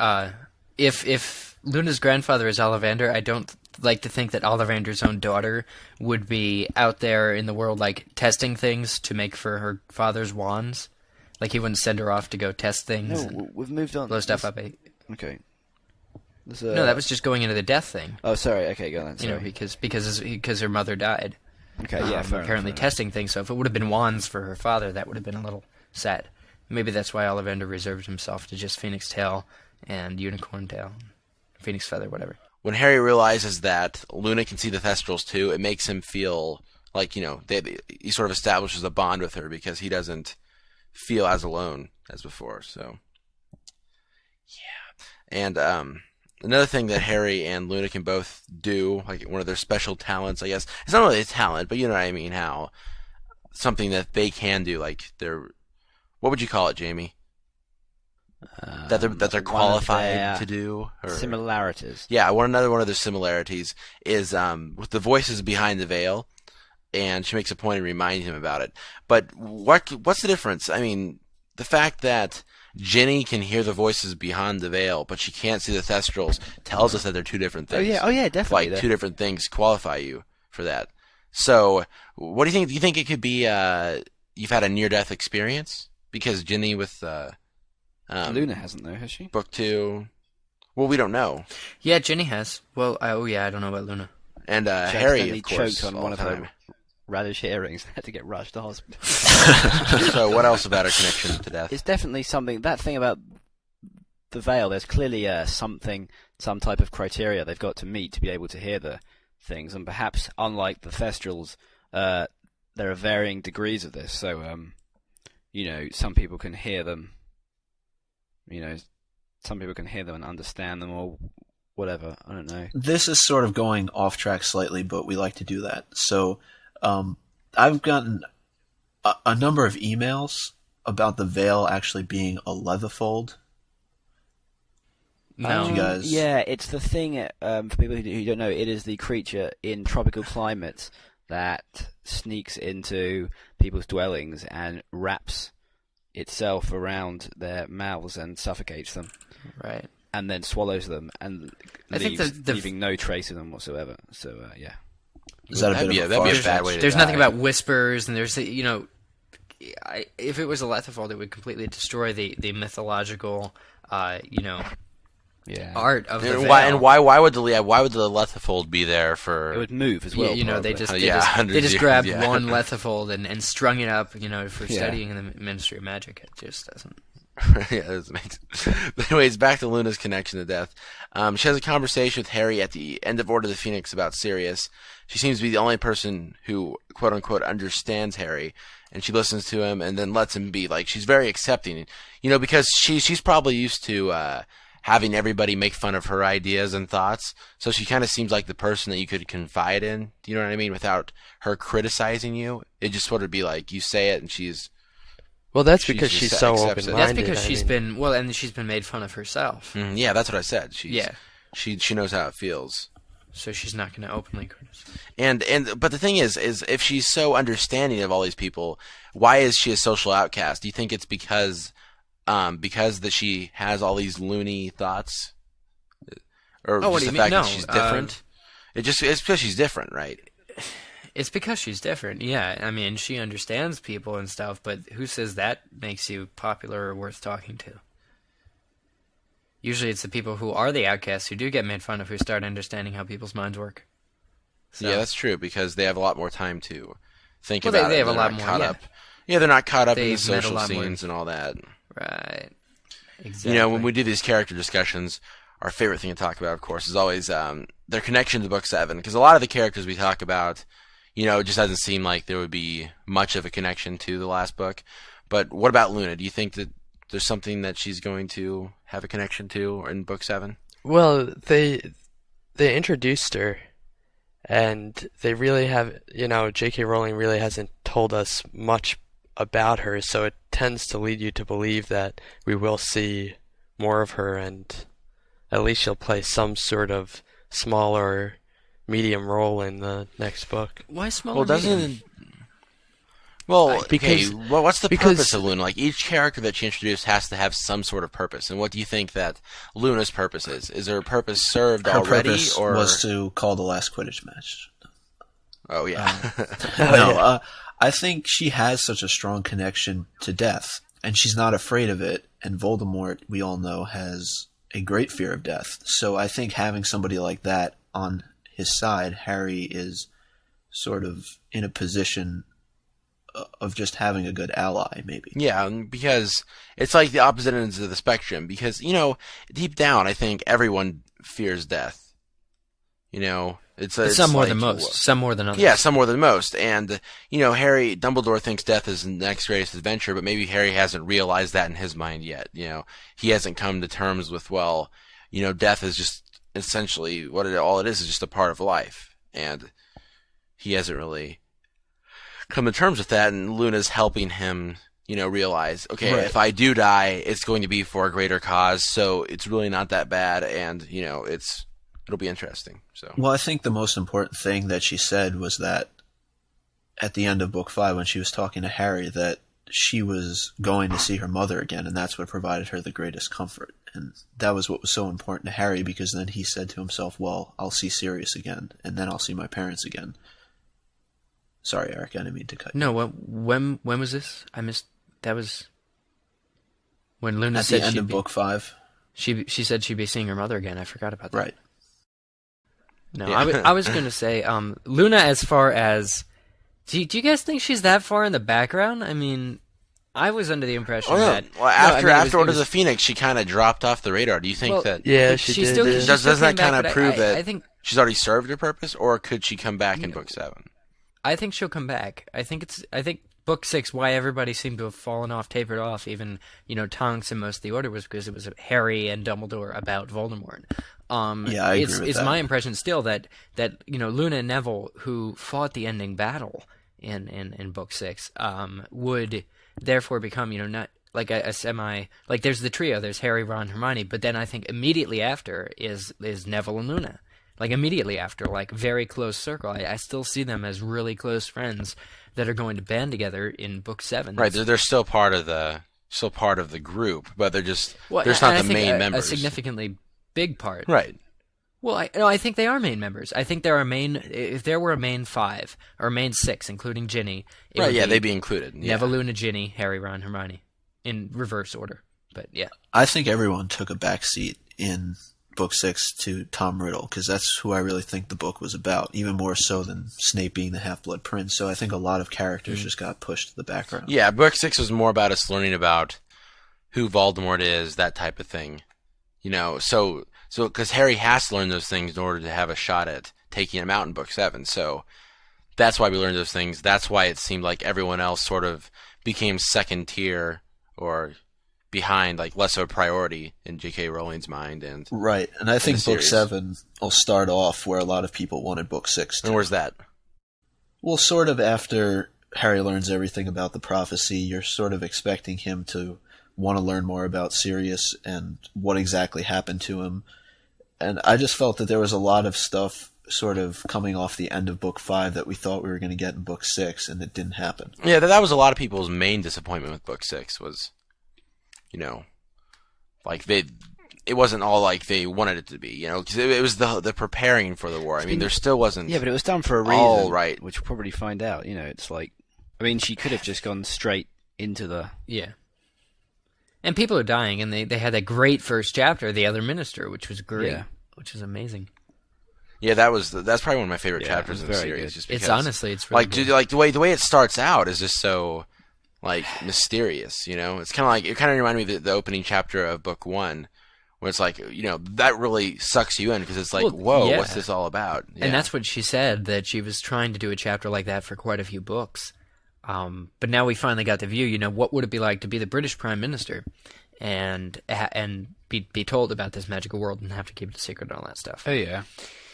if Luna's grandfather is Ollivander, I don't like to think that Ollivander's own daughter would be out there in the world like testing things to make for her father's wands. Like he wouldn't send her off to go test things, No, and we've moved on. blow stuff up. Okay. No, that was just going into the death thing. Oh, sorry. Okay, go on. You know, Sorry. because her mother died. Okay, yeah, fair enough, apparently fair enough. testing things. So if it would have been wands for her father, that would have been a little sad. Maybe that's why Ollivander reserved himself to just Phoenix Tail and Unicorn Tail, Phoenix Feather, whatever. When Harry realizes that Luna can see the Thestrals too, it makes him feel like he sort of establishes a bond with her because he doesn't feel as alone as before. So, yeah. And another thing that Harry and Luna can both do, like one of their special talents, I guess it's not really a talent, but you know what I mean. How something that they can do, like what would you call it, Jamie? That they're one of qualified their to do. Or... similarities. Yeah, another one of their similarities is with the voices behind the veil, and she makes a point of reminding him about it. But what's the difference? I mean, the fact that Ginny can hear the voices behind the veil, but she can't see the Thestrals, tells us that they're two different things. Oh yeah, definitely. Like two different things qualify you for that. So, what do you think? Do you think it could be you've had a near-death experience? Because Ginny with Luna hasn't though, has she? Book 2. Well, we don't know. Yeah, Ginny has. Well, I don't know about Luna. And She Harry, accidentally of course, choked on all one the of time. her radish earrings and had to get rushed to hospital. So, what else about her connection to death? It's definitely something. That thing about the veil. There's clearly some type of criteria they've got to meet to be able to hear the things, and perhaps unlike the Thestrals, there are varying degrees of this. So, some people can hear them. Some people can hear them and understand them, or whatever. I don't know. This is sort of going off track slightly, but we like to do that. So, I've gotten a number of emails about the veil actually being a Lethifold. No. You guys- Yeah, it's the thing. For people who don't know, it is the creature in tropical climates that sneaks into people's dwellings and wraps itself around their mouths and suffocates them, Right. and then swallows them and I think leaving no trace of them whatsoever. So yeah. Is that a That'd bit be of a a bad far-fetched? way to There's die. nothing about whispers, and there's if it was a Lethifold, it would completely destroy the mythological, Yeah. art of the And veil. why would the Lethifold be there for? It would move as well. Yeah, they probably. just hundreds of years, grabbed yeah. one Lethifold and strung it up, for Yeah. studying in the Ministry of Magic. It just doesn't. Yeah, that doesn't make sense. But anyways, back to Luna's connection to death. She has a conversation with Harry at the end of Order of the Phoenix about Sirius. She seems to be the only person who, quote unquote, understands Harry, and she listens to him and then lets him be. Like, she's very accepting, because she's probably used to having everybody make fun of her ideas and thoughts. So she kind of seems like the person that you could confide in. Do you know what I mean? Without her criticizing you, it just sort of be like you say it, and she's. Well, that's She because just she's so accepts it. open-minded. That's because I she's mean, been and she's been made fun of herself. Yeah, that's what I said. Yeah. She knows how it feels. So she's not going to openly criticize. But the thing is if she's so understanding of all these people, why is she a social outcast? Do you think it's because that she has all these loony thoughts, or Oh, what just do the you mean? fact that No, she's different? It's because she's different, right? It's because she's different, yeah. I mean, she understands people and stuff, but who says that makes you popular or worth talking to? Usually it's the people who are the outcasts who do get made fun of who start understanding how people's minds work. So, Yeah, that's true, because they have a lot more time to think Well, about they it. have a They're lot not more, caught yeah. up. Yeah, they're not caught up in the They've met a social lot more. scenes and all that. Right. Exactly. When we do these character discussions, our favorite thing to talk about, of course, is always their connection to Book 7. Because a lot of the characters we talk about, it just doesn't seem like there would be much of a connection to the last book. But what about Luna? Do you think that there's something that she's going to have a connection to in Book 7? well, they introduced her, and they really have, J.K. Rowling really hasn't told us much about her, so it tends to lead you to believe that we will see more of her, and at least she'll play some sort of small or medium role in the next book. Why smaller? Well, doesn't. Well, Because- what's the because- purpose of Luna? Like, each character that she introduced has to have some sort of purpose. And what do you think that Luna's purpose is? Is her purpose served Her already, purpose or was to call the last Quidditch match. Oh yeah, I think she has such a strong connection to death, and she's not afraid of it. And Voldemort, we all know, has a great fear of death. So I think having somebody like that on his side, Harry is sort of in a position of just having a good ally, maybe. yeah, because it's like the opposite ends of the spectrum. Because deep down, I think everyone fears death. It's some more like, than most, some more than others. Yeah, some more than most. And, Harry, Dumbledore thinks death is the next greatest adventure, but maybe Harry hasn't realized that in his mind yet. He hasn't come to terms with, death is just essentially all it is just a part of life. And he hasn't really come to terms with that, and Luna's helping him, realize, okay, Right. if I do die, it's going to be for a greater cause, so it's really not that bad, and, it'll be interesting. So. Well, I think the most important thing that she said was that at the end of Book 5, when she was talking to Harry, that she was going to see her mother again, and that's what provided her the greatest comfort. And that was what was so important to Harry, because then he said to himself, well, I'll see Sirius again, and then I'll see my parents again. Sorry, Eric, I didn't mean to cut you. No, when was this? I missed. That was when Luna At said the end she'd of be, Book 5. she said she'd be seeing her mother again. I forgot about that. Right. No, Yeah. I was going to say, Luna, as far as... Do you guys think she's that far in the background? I mean, I was under the impression that... Well, after it was- Order it of the Phoenix, she kind of dropped off the radar. Do you think Well, that Yeah, she did. still, yeah. she doesn't still that came kind back, of but prove that I think she's already served her purpose, or could she come back in Book 7? I think she'll come back. I think Book 6, why everybody seemed to have fallen off, tapered off, even, Tonks and most of the Order, was because it was Harry and Dumbledore about Voldemort. Yeah, I agree with it's that. my impression still that Luna and Neville, who fought the ending battle in Book 6, would therefore become, not like a semi... Like, there's the trio, there's Harry, Ron, Hermione, but then I think immediately after is Neville and Luna. Like, immediately after, like, very close circle. I still see them as really close friends that are going to band together in Book 7. Right, they're still part of the still part of the group, but they're just Well, not and I the think main a members. significantly big part. Right. Well, I think they are main members. I think there are if there were a main 5 or main 6, including Ginny, it Right, would yeah, be they'd be included. Yeah. Neville, Luna, Ginny, Harry, Ron, Hermione, in reverse order. But yeah, I think everyone took a backseat in Book 6 to Tom Riddle, because that's who I really think the book was about, even more so than Snape being the Half-Blood Prince. So I think a lot of characters just got pushed to the background. Yeah, Book 6 was more about us learning about who Voldemort is, that type of thing. You know, so because Harry has to learn those things in order to have a shot at taking him out in Book 7. So that's why we learned those things. That's why it seemed like everyone else sort of became second tier or behind, like less of a priority in J.K. Rowling's mind. And Right, and I think Book series. 7 will start off where a lot of people wanted Book 6 to. And where's that? Well, sort of after Harry learns everything about the prophecy, you're sort of expecting him to want to learn more about Sirius and what exactly happened to him. And I just felt that there was a lot of stuff sort of coming off the end of Book 5 that we thought we were going to get in Book 6, and it didn't happen. Yeah, that was a lot of people's main disappointment with Book 6 was, you know, like it wasn't all like they wanted it to be, you know, because it was the preparing for the war. I mean, there still wasn't. Yeah, but it was done for a reason. All right. Which we'll probably find out. You know, it's like, I mean, she could have just gone straight into the. yeah. And people are dying, and they had that great first chapter, The Other Minister, which was great, Yeah. which is amazing. Yeah, that's probably one of my favorite Yeah, chapters it in was the very series. good. Just because, It's honestly, it's really like good. like the way it starts out is just so like mysterious. You know, it's kind of like it kind of reminded me of the opening chapter of Book 1, where it's like, you know, that really sucks you in because it's like, Well, whoa, yeah. what's this all about? Yeah. And that's what she said, that she was trying to do a chapter like that for quite a few books. But now we finally got the view, you know, what would it be like to be the British Prime Minister and be told about this magical world and have to keep it a secret and all that stuff. Oh yeah.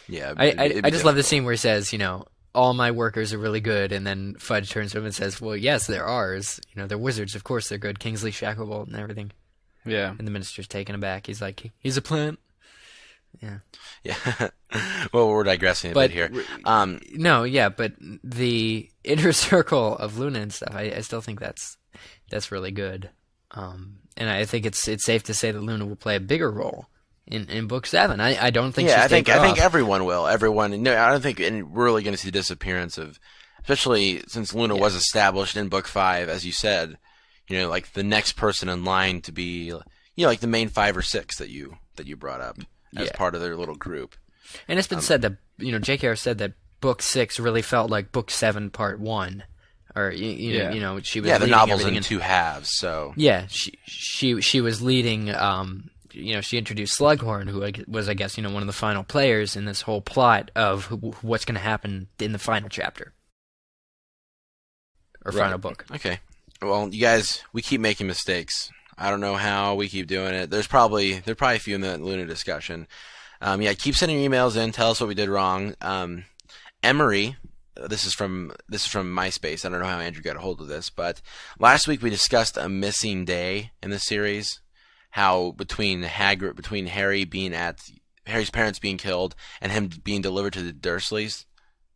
yeah. I just love the scene where he says, you know, all my workers are really good, and then Fudge turns to him and says, well, yes, they're ours. You know, they're wizards, of course they're good. Kingsley Shacklebolt and everything. Yeah. And the minister's taken aback. He's like, he's a plant. Yeah. Yeah. Well, we're digressing a bit here. No, yeah, but the inner circle of Luna and stuff, I still think that's really good. And I think it's safe to say that Luna will play a bigger role in Book 7. I don't think. Yeah, she's I think taken off. everyone will. Everyone. No, I don't think we're really going to see the disappearance of, especially since Luna was established in Book 5, as you said. You know, like the next person in line to be, you know, like the main 5 or 6 that you brought up as part of their little group. And it's been said that, you know, JKR said that Book 6 really felt like Book 7 Part 1, or you know, she was Yeah, the leading novel's everything in 2 halves, so yeah, she was leading. You know, she introduced Slughorn, who was, I guess, you know, one of the final players in this whole plot of what's going to happen in the final chapter or final book. Okay. Well, you guys, we keep making mistakes. I don't know how we keep doing it. There's probably a few in the Luna discussion. Yeah, keep sending your emails in. Tell us what we did wrong. Emery, this is from MySpace. I don't know how Andrew got a hold of this, but last week we discussed a missing day in the series. How between Harry being at Harry's parents being killed and him being delivered to the Dursleys,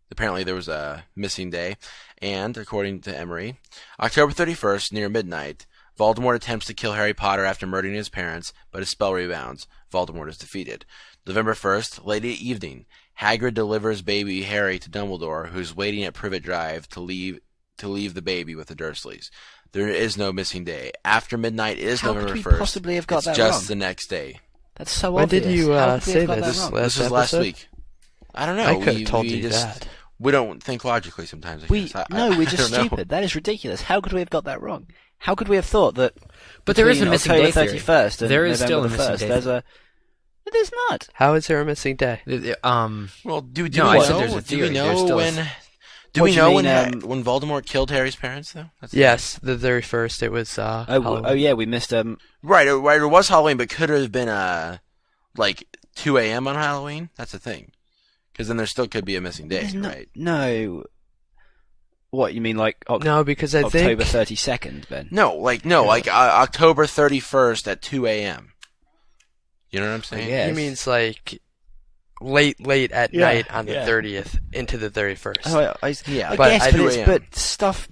apparently there was a missing day. And according to Emery, October 31st, near midnight, Voldemort attempts to kill Harry Potter after murdering his parents, but his spell rebounds. Voldemort is defeated. November 1st, late at evening, Hagrid delivers baby Harry to Dumbledore, who's waiting at Privet Drive to leave the baby with the Dursleys. There is no missing day. After midnight is How November could we 1st. possibly have got it's that just wrong? the next day. That's so When obvious. did you How could we say have got that this? wrong? This was last episode? week. I don't know. I could We- have told we you just, that. We don't think logically sometimes. I We're just just I don't know. stupid. That is ridiculous. How could we have got that wrong? How could we have thought that? But there is a between missing October day theory. 31st and There is November still a the missing 1st, day there's a. There's not. How is there a missing day? Well, do No, we I said know? there's a Do we theory. There know still when? is. Do What we do you know mean, when Voldemort killed Harry's parents though? That's Yes, the very first. It was. Oh yeah, we missed right. It was Halloween, but could it have been like 2 a.m. on Halloween? That's the thing. Because then there still could be a missing day, right? No. What you mean, like No, because I October think 32nd, Ben? No, like October 31st at 2 a.m. You know what I'm saying? Yeah. he means like late at Yeah, night on the yeah. 30th into the 31st. Oh, I Yeah, I but guess, I but, do it's, AM. but stuff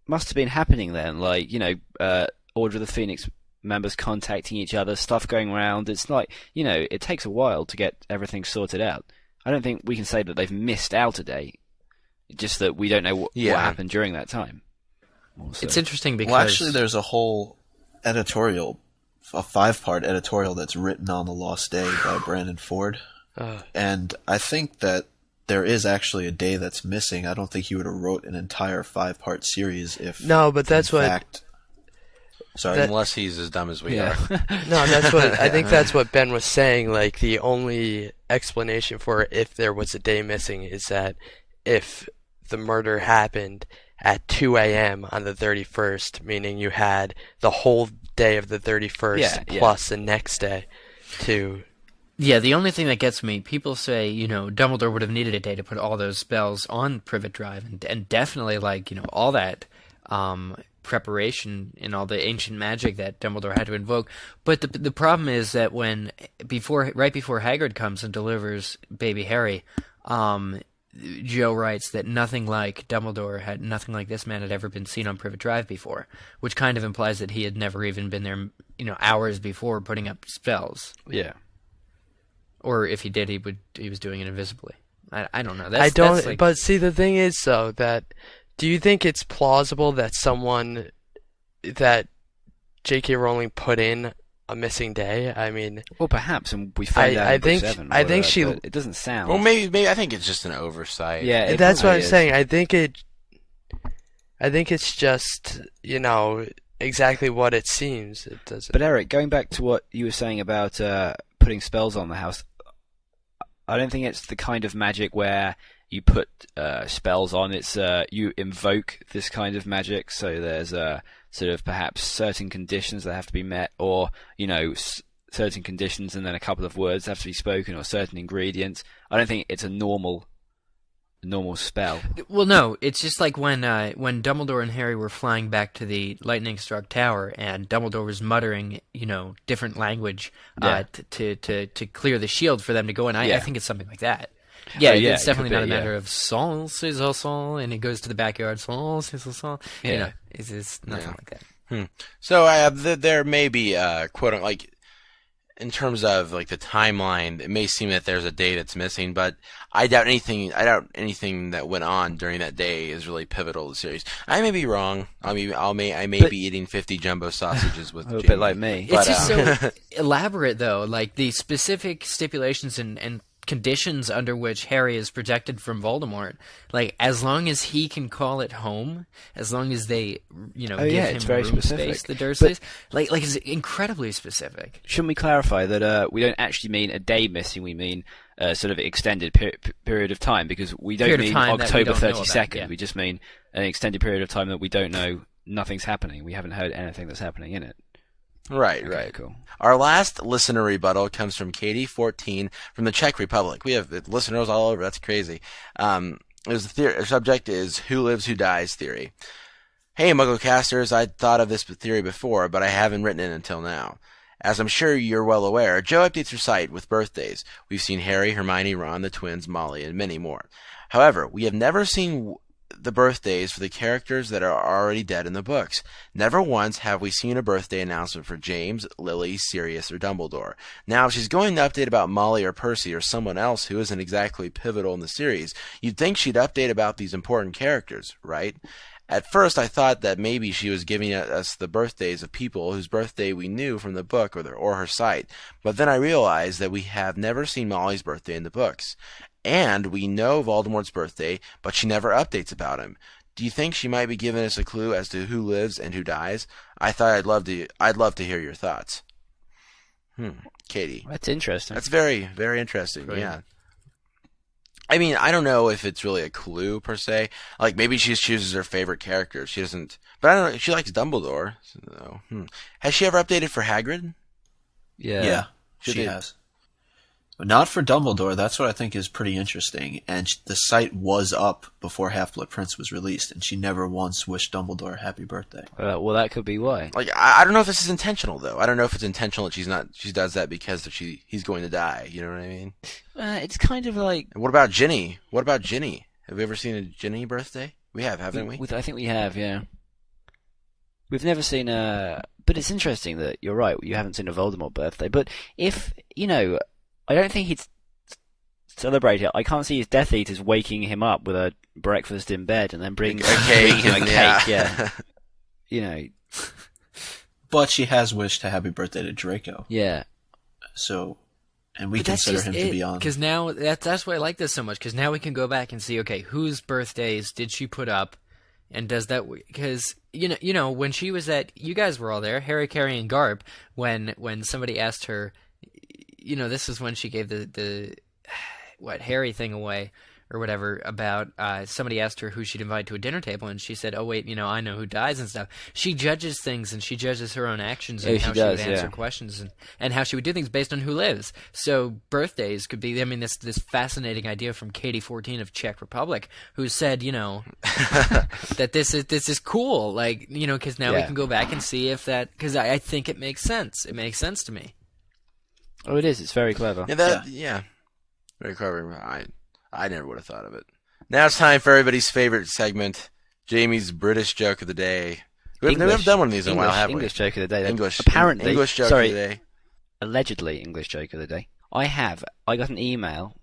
must have been happening then. Like, you know, Order of the Phoenix members contacting each other, stuff going around. It's like, it takes a while to get everything sorted out. I don't think we can say that they've missed out a day, just that we don't know what happened during that time. Also. It's interesting because... Well, actually, there's a whole editorial, a 5-part editorial that's written on The Lost Day by Brandon Ford. And I think that there is actually a day that's missing. I don't think he would have wrote an entire 5-part series if... No, but that's Sorry. Unless he's as dumb as we are. No, that's what I think. That's what Ben was saying. Like, the only explanation for if there was a day missing is that if the murder happened at 2 a.m. on the 31st, meaning you had the whole day of the 31st plus the next day to... Yeah, the only thing that gets me, people say, Dumbledore would have needed a day to put all those spells on Privet Drive, and definitely, all that preparation and all the ancient magic that Dumbledore had to invoke. But the problem is that right before Hagrid comes and delivers baby Harry, Joe writes that nothing like this man had ever been seen on Privet Drive before, which kind of implies that he had never even been there, hours before putting up spells. Yeah. Or if he did, he was doing it invisibly. I don't know. But see, the thing is, though, that do you think it's plausible that that J.K. Rowling put in a missing day? I mean, well, perhaps, and we found out in book 7. I think she. It doesn't sound. Well, maybe I think it's just an oversight. Yeah, that's what I'm saying. I think it's just exactly what it seems. It doesn't. But Eric, going back to what you were saying about putting spells on the house, I don't think it's the kind of magic where you put spells on. It's you invoke this kind of magic. So there's sort of perhaps certain conditions that have to be met, or certain conditions and then a couple of words have to be spoken, or certain ingredients. I don't think it's a normal spell. Well, no, it's just like when Dumbledore and Harry were flying back to the lightning-struck tower, and Dumbledore was muttering, different language to clear the shield for them to go in. I think it's something like that. Yeah, it's definitely not a matter of Sol, and it goes to the backyard, Sol. Yeah. It's nothing like that. So there may be quote like, in terms of the timeline, it may seem that there's a day that's missing, but I doubt anything that went on during that day is really pivotal to the series. I may be wrong. I may be eating 50 jumbo sausages with a bit like me. It's just so elaborate, though. Like the specific stipulations and conditions under which Harry is protected from Voldemort. Like, as long as he can call it home, as long as they, give him it's very room specific. Space, the Dursleys, like it's incredibly specific. Shouldn't we clarify that we don't actually mean a day missing? We mean sort of extended period of time, because we don't mean October 32nd. Yeah. We just mean an extended period of time that we don't know. Nothing's happening. We haven't heard anything that's happening in it. Right, Okay, right. Cool. Our last listener rebuttal comes from Katie, 14, from the Czech Republic. We have listeners all over. That's crazy. Our subject is Who Lives, Who Dies theory. Hey, MuggleCasters, I'd thought of this theory before, but I haven't written it until now. As I'm sure you're well aware, Joe updates her site with birthdays. We've seen Harry, Hermione, Ron, the twins, Molly, and many more. However, we have never seen the birthdays for the characters that are already dead in the books. Never once have we seen a birthday announcement for James, Lily, Sirius, or Dumbledore. Now, if she's going to update about Molly or Percy or someone else who isn't exactly pivotal in the series, you'd think she'd update about these important characters, right? At first, I thought that maybe she was giving us the birthdays of people whose birthday we knew from the book or her site, but then I realized that we have never seen Molly's birthday in the books. And we know Voldemort's birthday, but she never updates about him. Do you think she might be giving us a clue as to who lives and who dies? I thought I'd love to hear your thoughts. Katie. That's interesting. That's very, very interesting. Right. Yeah. I mean, I don't know if it's really a clue per se. Like, maybe she just chooses her favorite characters. She doesn't. But I don't know. She likes Dumbledore. So, Has she ever updated for Hagrid? Yeah, she has. But not for Dumbledore. That's what I think is pretty interesting. And the site was up before Half-Blood Prince was released, and she never once wished Dumbledore a happy birthday. Well, that could be why. Like, I don't know if this is intentional, though. I don't know if it's intentional that she does that because he's going to die. You know what I mean? It's kind of like... And what about Ginny? Have we ever seen a Ginny birthday? We have, haven't we? I think we have, yeah. We've never seen But it's interesting that you're right. You haven't seen a Voldemort birthday. But if I don't think he'd celebrate it. I can't see his Death Eaters waking him up with a breakfast in bed and then bringing him a cake. Yeah. But she has wished a happy birthday to Draco. Yeah. So, and we consider him to be on. Because now, that's why I like this so much, because now we can go back and see, okay, whose birthdays did she put up, and does that, because, when she was you guys were all there, Harry, Carrie, and Garb, when somebody asked her, this is when she gave the Harry thing away, or whatever, about somebody asked her who she'd invite to a dinner table, and she said, oh wait, I know who dies and stuff. She judges things, and she judges her own actions and how she would answer questions and how she would do things based on who lives. So birthdays could be, this fascinating idea from Katie 14 of Czech Republic, who said, that this is cool, because now we can go back and see if that, because I think it makes sense. It makes sense to me. Oh, it is. It's very clever. Yeah. Very clever. I never would have thought of it. Now it's time for everybody's favorite segment, Jamie's British joke of the day. We haven't done one of these in a while, have we? English joke of the day. English joke of the day. Allegedly English joke of the day. I got an email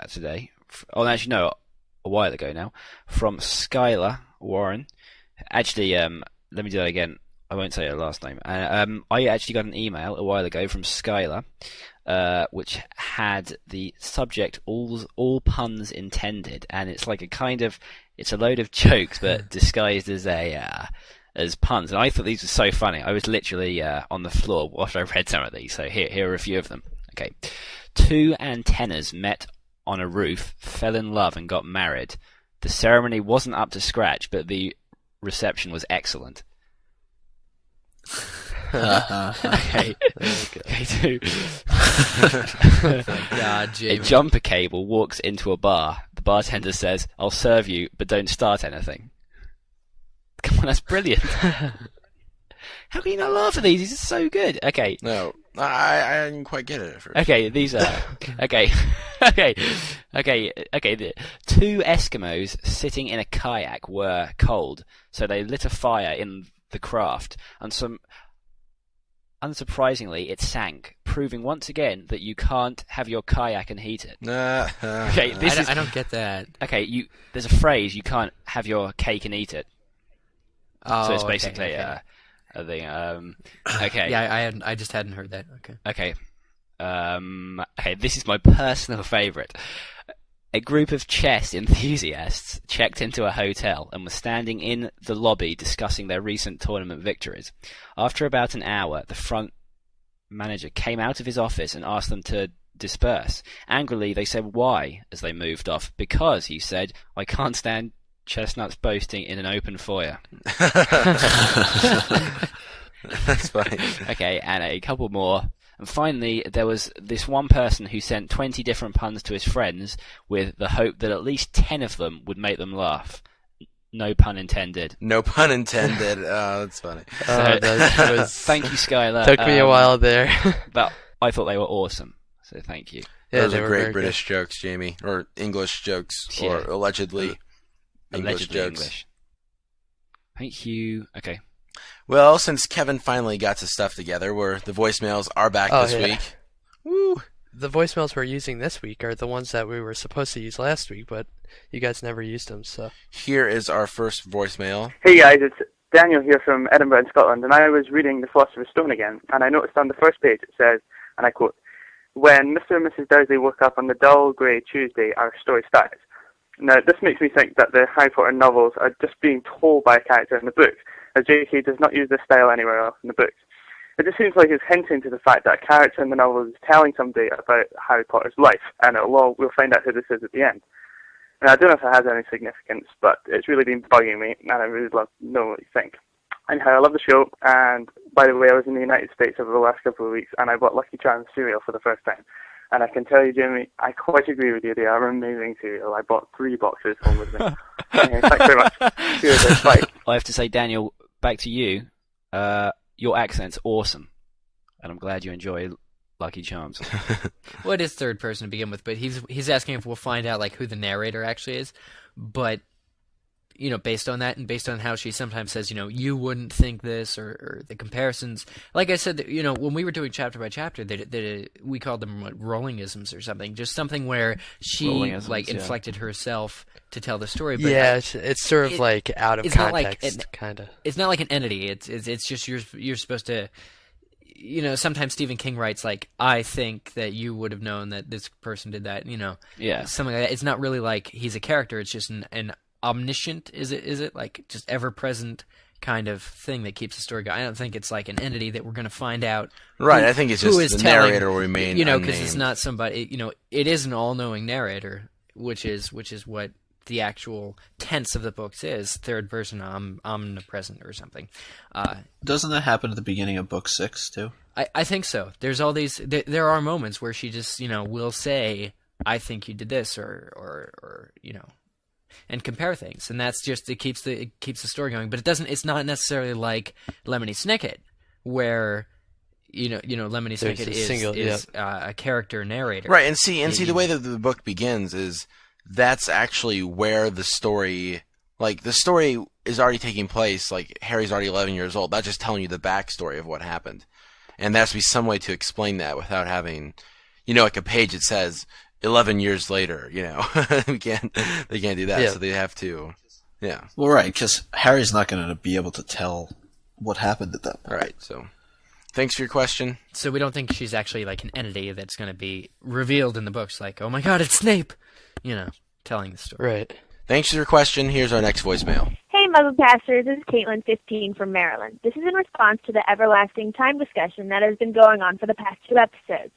today. A while ago now, from Skylar Warren. Actually, let me do that again. I won't say her last name. I actually got an email a while ago from Skylar, which had the subject all puns intended, and it's like it's a load of jokes but disguised as puns. And I thought these were so funny. I was literally on the floor after I read some of these. So here are a few of them. Okay, 2 antennas met on a roof, fell in love, and got married. The ceremony wasn't up to scratch, but the reception was excellent. Okay. Okay, 2. God, Jamie. A jumper cable walks into a bar. The bartender says, "I'll serve you, but don't start anything." Come on, that's brilliant. How can you not laugh at these? These are so good. Okay. No, I didn't quite get it at first. Okay, these are okay. The 2 Eskimos sitting in a kayak were cold, so they lit a fire in the craft, and unsurprisingly, it sank, proving once again that you can't have your kayak and heat it. Okay, I don't get that. Okay, there's a phrase, you can't have your cake and eat it. Oh, so it's basically okay. A thing. Okay. Yeah, I just hadn't heard that. Okay. Okay, this is my personal favourite. A group of chess enthusiasts checked into a hotel and were standing in the lobby discussing their recent tournament victories. After about an hour, the front manager came out of his office and asked them to disperse. Angrily, they said why as they moved off. Because, he said, I can't stand chestnuts boasting in an open foyer. That's funny. Okay, and a couple more. And finally, there was this one person who sent 20 different puns to his friends with the hope that at least 10 of them would make them laugh. No pun intended. No pun intended. Oh, that's funny. Thank you, Skylar. Took me a while there. But I thought they were awesome, so thank you. Yeah, those are great British jokes, Jamie. Or English jokes, or allegedly English jokes. English. Thank you. Okay. Well, since Kevin finally got his stuff together, the voicemails are back this week. Woo! The voicemails we're using this week are the ones that we were supposed to use last week, but you guys never used them, so... Here is our first voicemail. Hey guys, it's Daniel here from Edinburgh in Scotland, and I was reading The Philosopher's Stone again, and I noticed on the first page it says, and I quote, "When Mr. and Mrs. Dursley woke up on the dull grey Tuesday, our story starts." Now, this makes me think that the Harry Potter novels are just being told by a character in the books, as J.K. does not use this style anywhere else in the books. It just seems like it's hinting to the fact that a character in the novel is telling somebody about Harry Potter's life, and we'll find out who this is at the end. And I don't know if it has any significance, but it's really been bugging me, and I really love to know what you think. Anyhow, I love the show, and by the way, I was in the United States over the last couple of weeks, and I bought Lucky Charms cereal for the first time. And I can tell you, Jamie, I quite agree with you. They are amazing cereal. I bought 3 boxes home with me. Anyway, thanks very much. Cheers, bye. I have to say, Daniel, back to you. Your accent's awesome, and I'm glad you enjoy Lucky Charms. Well, it is third person to begin with, but he's asking if we'll find out like who the narrator actually is. But based on that and based on how she sometimes says, you wouldn't think this, or the comparisons. Like I said, when we were doing chapter by chapter, we called them rollingisms or something. Just something where she inflected herself to tell the story. But it's sort of like out of context, kind of. It's not like an entity. It's just you're supposed to. Sometimes Stephen King writes like, I think that you would have known that this person did that. Something like that. It's not really like he's a character. It's just an omniscient, is it like just ever-present kind of thing that keeps the story going. I don't think it's like an entity that we're going to find out. Right, I think it's just the narrator will remain unnamed. Because it's not somebody, it is an all-knowing narrator, which is what the actual tense of the books is. Third person omnipresent or something. Doesn't that happen at the beginning of book 6 too? I think so. There's all these, there are moments where she just, will say, I think you did this, or and compare things, and that's just it keeps the story going. But it's not necessarily like Lemony Snicket, where Lemony Snicket is a character narrator, right? And see the way that the book begins is that's actually where the story is already taking place. Like Harry's already 11 years old. That's just telling you the backstory of what happened, and there has to be some way to explain that without having, like a page that says 11 years later, they can't do that, so they have to, Well, right, because Harry's not going to be able to tell what happened at that point. Right, so thanks for your question. So we don't think she's actually like an entity that's going to be revealed in the books, like, oh my god, it's Snape, telling the story. Right. Thanks for your question. Here's our next voicemail. Hey, MuggleCasters, this is Caitlin, 15, from Maryland. This is in response to the everlasting time discussion that has been going on for the past 2 episodes.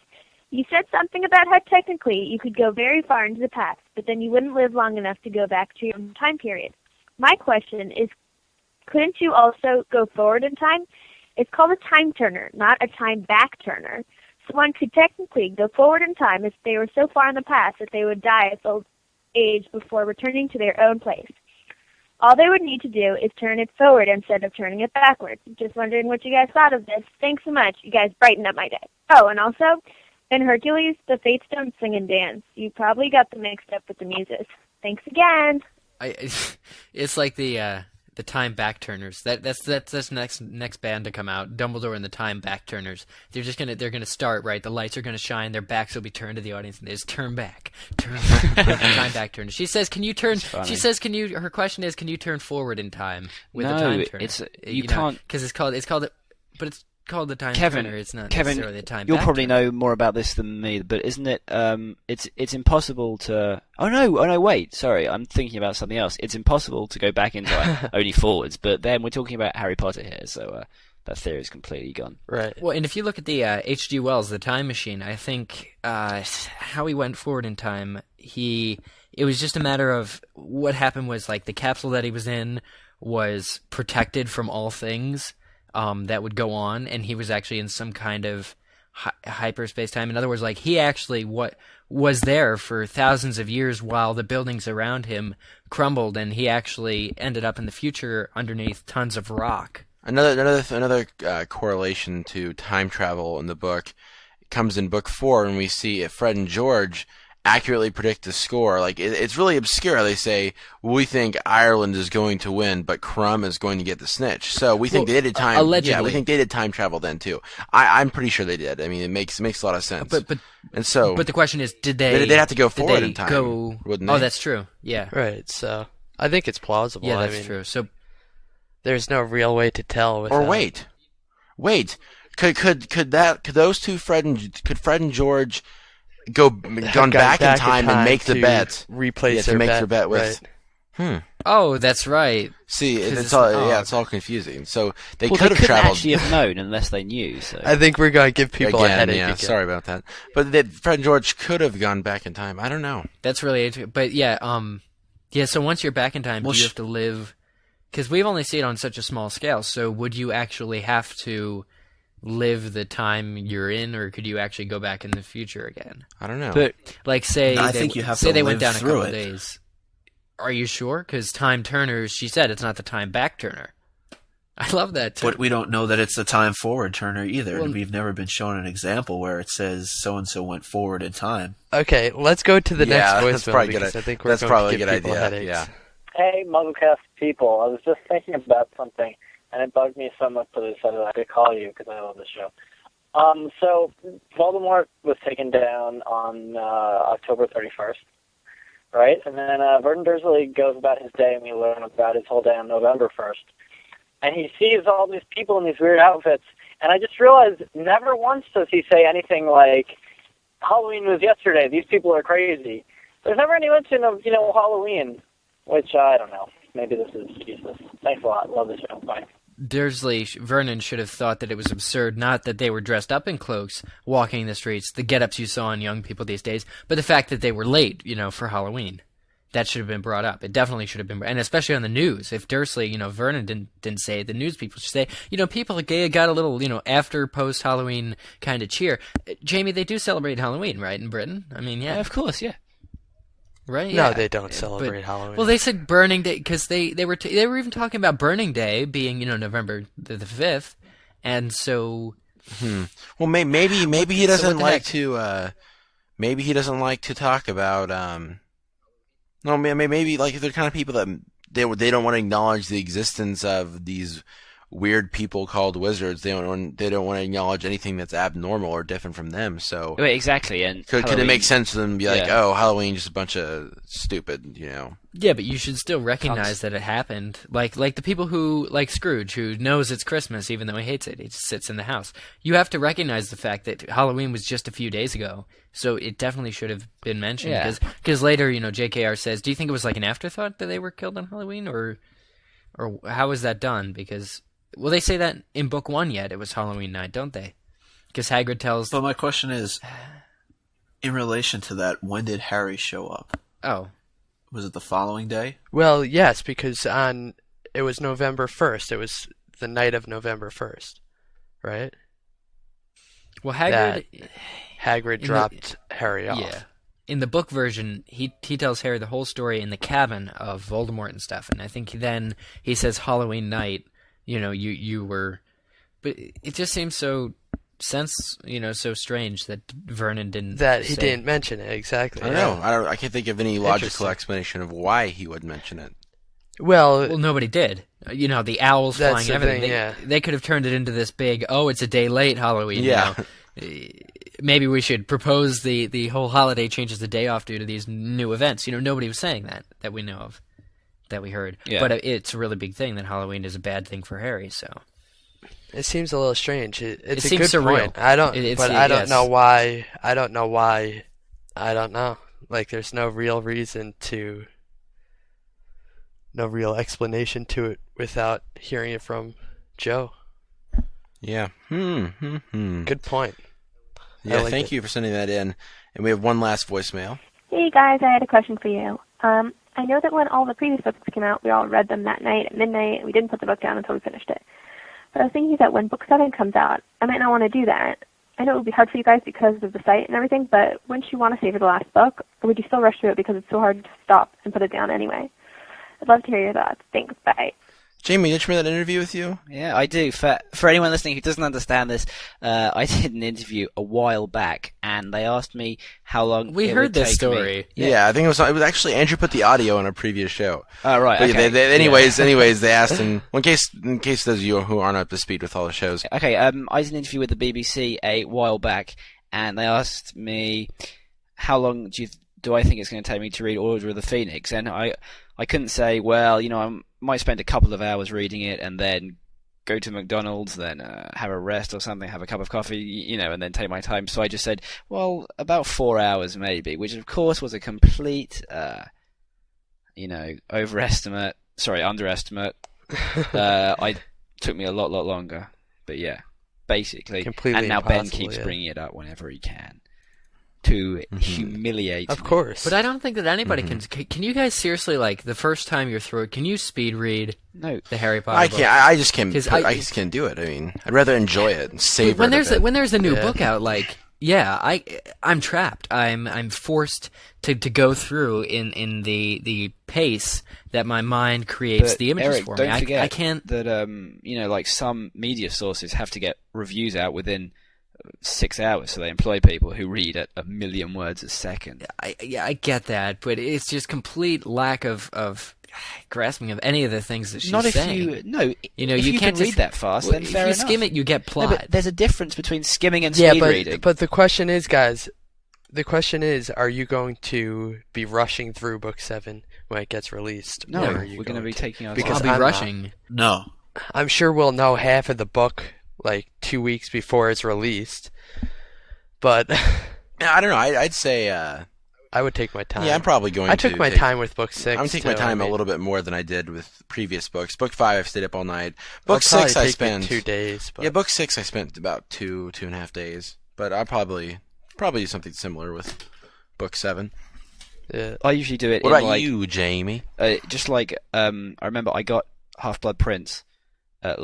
You said something about how technically you could go very far into the past, but then you wouldn't live long enough to go back to your own time period. My question is, couldn't you also go forward in time? It's called a time turner, not a time back turner. So one could technically go forward in time if they were so far in the past that they would die at old age before returning to their own place. All they would need to do is turn it forward instead of turning it backwards. Just wondering what you guys thought of this. Thanks so much. You guys brighten up my day. Oh, and also, in Hercules, the Fates don't sing and dance. You probably got them mixed up with the Muses. Thanks again. It's like the time backturners. That's next band to come out. Dumbledore and the time backturners. They're gonna start right. The lights are gonna shine. Their backs will be turned to the audience, and they just turn back. Time backturners. She says, "Can you turn?" She says, "Can you?" Her question is, "Can you turn forward in time with the time turner?" You can't, because it's called but it's called the time turner. It's not necessarily the time. You'll probably know more about this than me, but isn't it? It's impossible to. Oh no! Wait, sorry, I'm thinking about something else. It's impossible to go back in time, only forwards. But then we're talking about Harry Potter here, so that theory is completely gone. Right. Well, and if you look at the H.G. Wells, The Time Machine, I think how he went forward in time, it was just a matter of what happened was like the capsule that he was in was protected from all things. That would go on, and he was actually in some kind of hyperspace time. In other words, like he actually was there for thousands of years while the buildings around him crumbled, and he actually ended up in the future underneath tons of rock. Another correlation to time travel in the book comes in book 4, when we see Fred and George accurately predict the score. Like it's really obscure. They say, we think Ireland is going to win, but Crumb is going to get the snitch. So we think they did time. Allegedly. Yeah, we think they did time travel then too. I'm pretty sure they did. I mean, it makes a lot of sense. But the question is, did they? They'd have to go forward in time. Wouldn't they? Oh, that's true. Yeah. Right. So I think it's plausible. Yeah, that's true. So there's no real way to tell. Or wait. Could those two Fred and George gone back in time and make the bet, replace their bet with. Right. Oh, that's right. See, it's all confusing. So they could have traveled. Actually have known unless they knew. So. I think we're going to give people a headache. Yeah, again. Sorry about that. But Fred and George could have gone back in time. I don't know. That's really, but yeah. So once you're back in time, do you have to live? Because we've only seen it on such a small scale. So would you actually have to live the time you're in, or could you actually go back in the future again? I don't know. But like, say they went down a couple of days. Are you sure? Because time turners, she said it's not the time back turner. I love that too. But we don't know that it's the time forward turner either. Well, we've never been shown an example where it says so and so went forward in time. Okay, let's go to the next voicemail. I think that's probably a good idea. Headaches. Yeah. Hey, MuggleCast people, I was just thinking about something, and it bugged me so much that I decided I could call you because I love the show. So Voldemort was taken down on October 31st, right? And then Vernon Dursley goes about his day, and we learn about his whole day on November 1st. And he sees all these people in these weird outfits, and I just realized never once does he say anything like, Halloween was yesterday, these people are crazy. There's never any mention of, Halloween, which I don't know. Maybe this is useless. Thanks a lot. Love the show. Bye. Vernon should have thought that it was absurd, not that they were dressed up in cloaks, walking the streets, the get-ups you saw in young people these days, but the fact that they were late, for Halloween. That should have been brought up. It definitely should have been, and especially on the news. If Dursley, Vernon didn't say it, the news people should say, people got a little, after post-Halloween kind of cheer. Jamie, they do celebrate Halloween, right, in Britain? I mean, yeah. Of course, yeah. Right? No, Yeah. they don't celebrate Halloween. Well, they said Burning Day, because they were even talking about Burning Day being, November the 5th, and so... Well, maybe he doesn't like to, maybe he doesn't like to talk about, no, maybe like they're kind of people that they don't want to acknowledge the existence of these weird people called wizards. They don't want to acknowledge anything that's abnormal or different from them. So exactly, and could it make sense to them to be like, Yeah. oh, Halloween just a bunch of stupid, Yeah, but you should still recognize that it happened. Like the people who, like Scrooge, who knows it's Christmas even though he hates it. He just sits in the house. You have to recognize the fact that Halloween was just a few days ago. So it definitely should have been mentioned. Yeah. Because later, JKR says, do you think it was like an afterthought that they were killed on Halloween? Or how was that done? Because, well, they say that in book 1 yet. It was Halloween night, don't they? Because Hagrid tells... But my question is, in relation to that, when did Harry show up? Oh. Was it the following day? Well, yes, because it was November 1st. It was the night of November 1st, right? Well, Hagrid... Hagrid dropped Harry off. Yeah. In the book version, he tells Harry the whole story in the cabin of Voldemort and stuff, and I think then he says Halloween night, you were... But it just seems so so strange that Vernon didn't He didn't mention it, exactly. I don't know. I can't think of any logical explanation of why he would mention it. Well, nobody did. The owls flying and everything. They could have turned it into this big, it's a day late Halloween. Yeah. Maybe we should propose the whole holiday changes the day off due to these new events. Nobody was saying that we know of, that we heard. Yeah. But it's a really big thing that Halloween is a bad thing for Harry, so... It seems a little strange. It's a seems good surreal. point. I don't know why. I don't know why. I don't know. Like, there's no real reason to... No real explanation to it without hearing it from Joe. Yeah. Good point. Yeah, thank you for sending that in. And we have one last voicemail. Hey guys, I had a question for you. I know that when all the previous books came out, we all read them that night at midnight, and we didn't put the book down until we finished it. But I was thinking that when book 7 comes out, I might not want to do that. I know it would be hard for you guys because of the site and everything, but wouldn't you want to savor the last book, or would you still rush through it because it's so hard to stop and put it down anyway? I'd love to hear your thoughts. Thanks. Bye. Jamie, did you remember that interview with you? Yeah, I do. For anyone listening who doesn't understand this, I did an interview a while back, and they asked me how long we it heard would this take story. Me. Yeah, I think it was actually Andrew put the audio on a previous show. Oh, right. But Okay. anyways, they asked him. Well, in case those of you who aren't up to speed with all the shows. Okay. I did an interview with the BBC a while back, and they asked me how long do I think it's going to take me to read Order of the Phoenix, and I couldn't say, well, I might spend a couple of hours reading it and then go to McDonald's, then have a rest or something, have a cup of coffee, and then take my time. So I just said, well, about 4 hours maybe, which of course was a complete, underestimate. I took me a lot longer, but yeah, basically. Completely and now Ben impossible, keeps yeah. bringing it up whenever he can to humiliate Of me. course. But I don't think that anybody can... Can you guys seriously, the first time you're through it, can you speed read No. the Harry Potter I books? can't. I just can't. 'Cause I just can't do it. I mean, I'd rather enjoy it and savor when it. there's a new Yeah. book out, I'm trapped. I'm forced to go through in the pace that my mind creates But the images Eric, for don't me. forget I can't. that some media sources have to get reviews out within 6 hours, so they employ people who read at 1 million words a second. I get that, but it's just complete lack of grasping of any of the things that she's Not if saying. If you can't can read just, that fast, then fair if you enough. skim it, you get plot. No, but there's a difference between skimming and speed reading. But the question is, guys, are you going to be rushing through book 7 when it gets released? No, or are we're going to be taking our Because I'll be I'm rushing. No. I'm sure we'll know half of the book like 2 weeks before it's released. But I don't know. I'd say. I would take my time. Yeah, I'm probably going to. I took my time with book 6. I'm going to take my time a little bit more than I did with previous books. Book 5, I've stayed up all night. Book 6, I spent 2 days. But... Yeah, book 6, I spent about 2.5 days. But I'll probably do something similar with book 7. Yeah. I usually do it. What about you, Jamie? Just like I remember, I got Half-Blood Prince at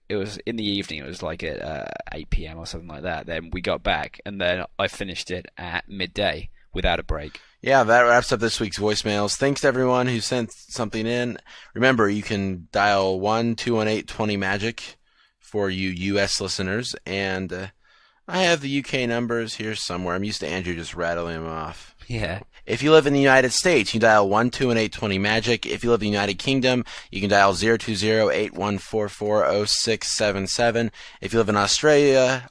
it was in the evening. It was like at 8 p.m. or something like that. Then we got back, and then I finished it at midday without a break. Yeah, that wraps up this week's voicemails. Thanks to everyone who sent something in. Remember, you can dial 1-218-20-MAGIC for you U.S. listeners, and I have the UK numbers here somewhere. I'm used to Andrew just rattling them off. Yeah. If you live in the United States, you can dial 1-218-20-MAGIC. If you live in the United Kingdom, you can dial 020-8144-0677. If you live in Australia,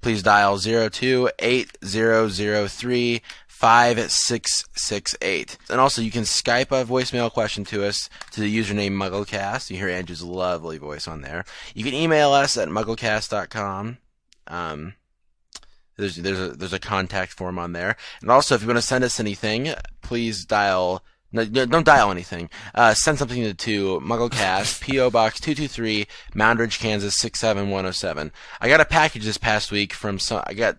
please dial 02-8003-5668. And also, you can Skype a voicemail question to us to the username MuggleCast. You hear Andrew's lovely voice on there. You can email us at MuggleCast.com. There's a contact form on there. And also, if you want to send us anything, please dial... No, don't dial anything. Send something to MuggleCast, P.O. Box 223, Moundridge, Kansas 67107. I got a package this past week I got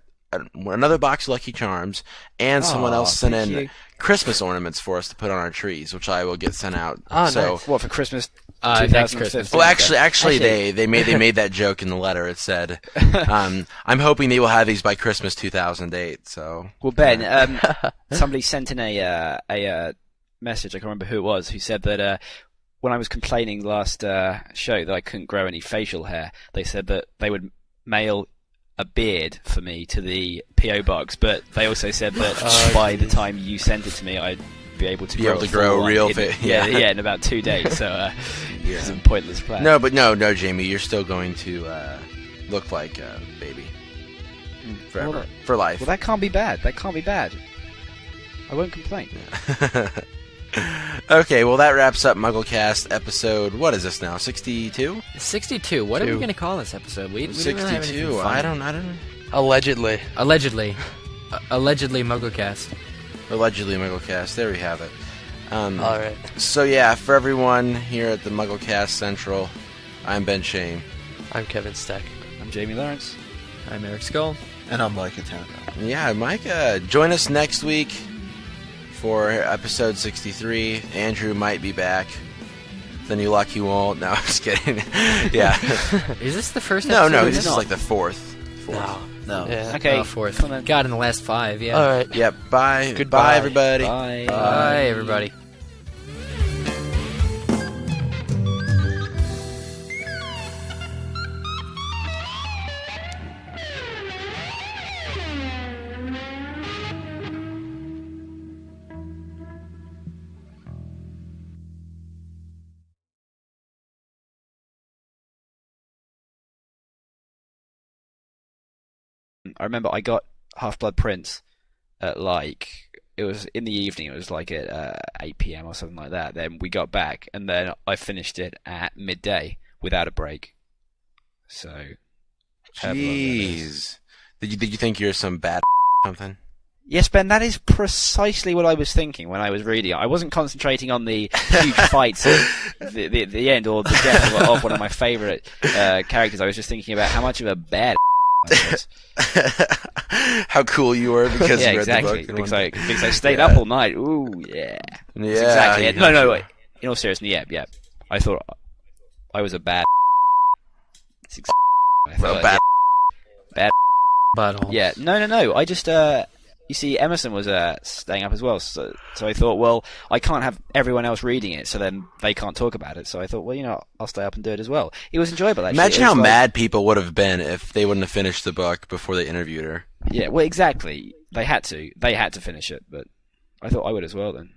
another box of Lucky Charms, and someone else sent in Christmas ornaments for us to put on our trees, which I will get sent out. Oh, so, nice. What, for Christmas? Next Christmas. Well, actually, they made that joke in the letter. It said, "I'm hoping they will have these by Christmas 2008." So, well, Ben, somebody sent in a message. I can't remember who it was. Who said that when I was complaining last show that I couldn't grow any facial hair, they said that they would mail a beard for me to the PO box, but they also said that by the time you sent it to me, I'd be able to grow real fit. Yeah, in about 2 days. So it's a pointless plan. No, Jamie, you're still going to look like a baby forever, for life. Well, that can't be bad. I won't complain. Okay, well, that wraps up MuggleCast episode. What is this now? 62? 62. What are we going to call this episode? We 62. Didn't really have anything fun. I don't know. Allegedly MuggleCast. Allegedly MuggleCast. There we have it. All right. So yeah, for everyone here at the MuggleCast Central, I'm Ben Shane. I'm Kevin Steck. I'm Jamie Lawrence. I'm Eric Skull. And I'm Micah Tanner. Yeah, Micah, join us next week for episode 63. Andrew might be back. Then you luck he won't. No, I'm just kidding. Yeah. Is this the first episode? No, this is like the fourth. No. Yeah. Okay. Fourth. God, in the last 5, yeah. All right. Yep. Bye. Goodbye. Bye, everybody. Bye. Bye, everybody. I remember I got Half-Blood Prince at it was in the evening. It was like at 8 p.m. or something like that. Then we got back, and then I finished it at midday without a break. So, jeez, did you think you're some bad something? Yes, Ben, that is precisely what I was thinking when I was reading it. I wasn't concentrating on the huge fights at the end or the death of one of my favourite characters. I was just thinking about how much of a bad how cool you were because you read the book. Because I stayed up all night. Ooh, yeah. That's exactly it. No, wait. In all seriousness, yeah. I thought I was a bad. Bad. Butthole. Yeah. No. I just you see, Emerson was staying up as well, so I thought, well, I can't have everyone else reading it, so then they can't talk about it. So I thought, well, I'll stay up and do it as well. It was enjoyable, actually. Imagine how mad people would have been if they wouldn't have finished the book before they interviewed her. Yeah, well, exactly. They had to. They had to finish it, but I thought I would as well then.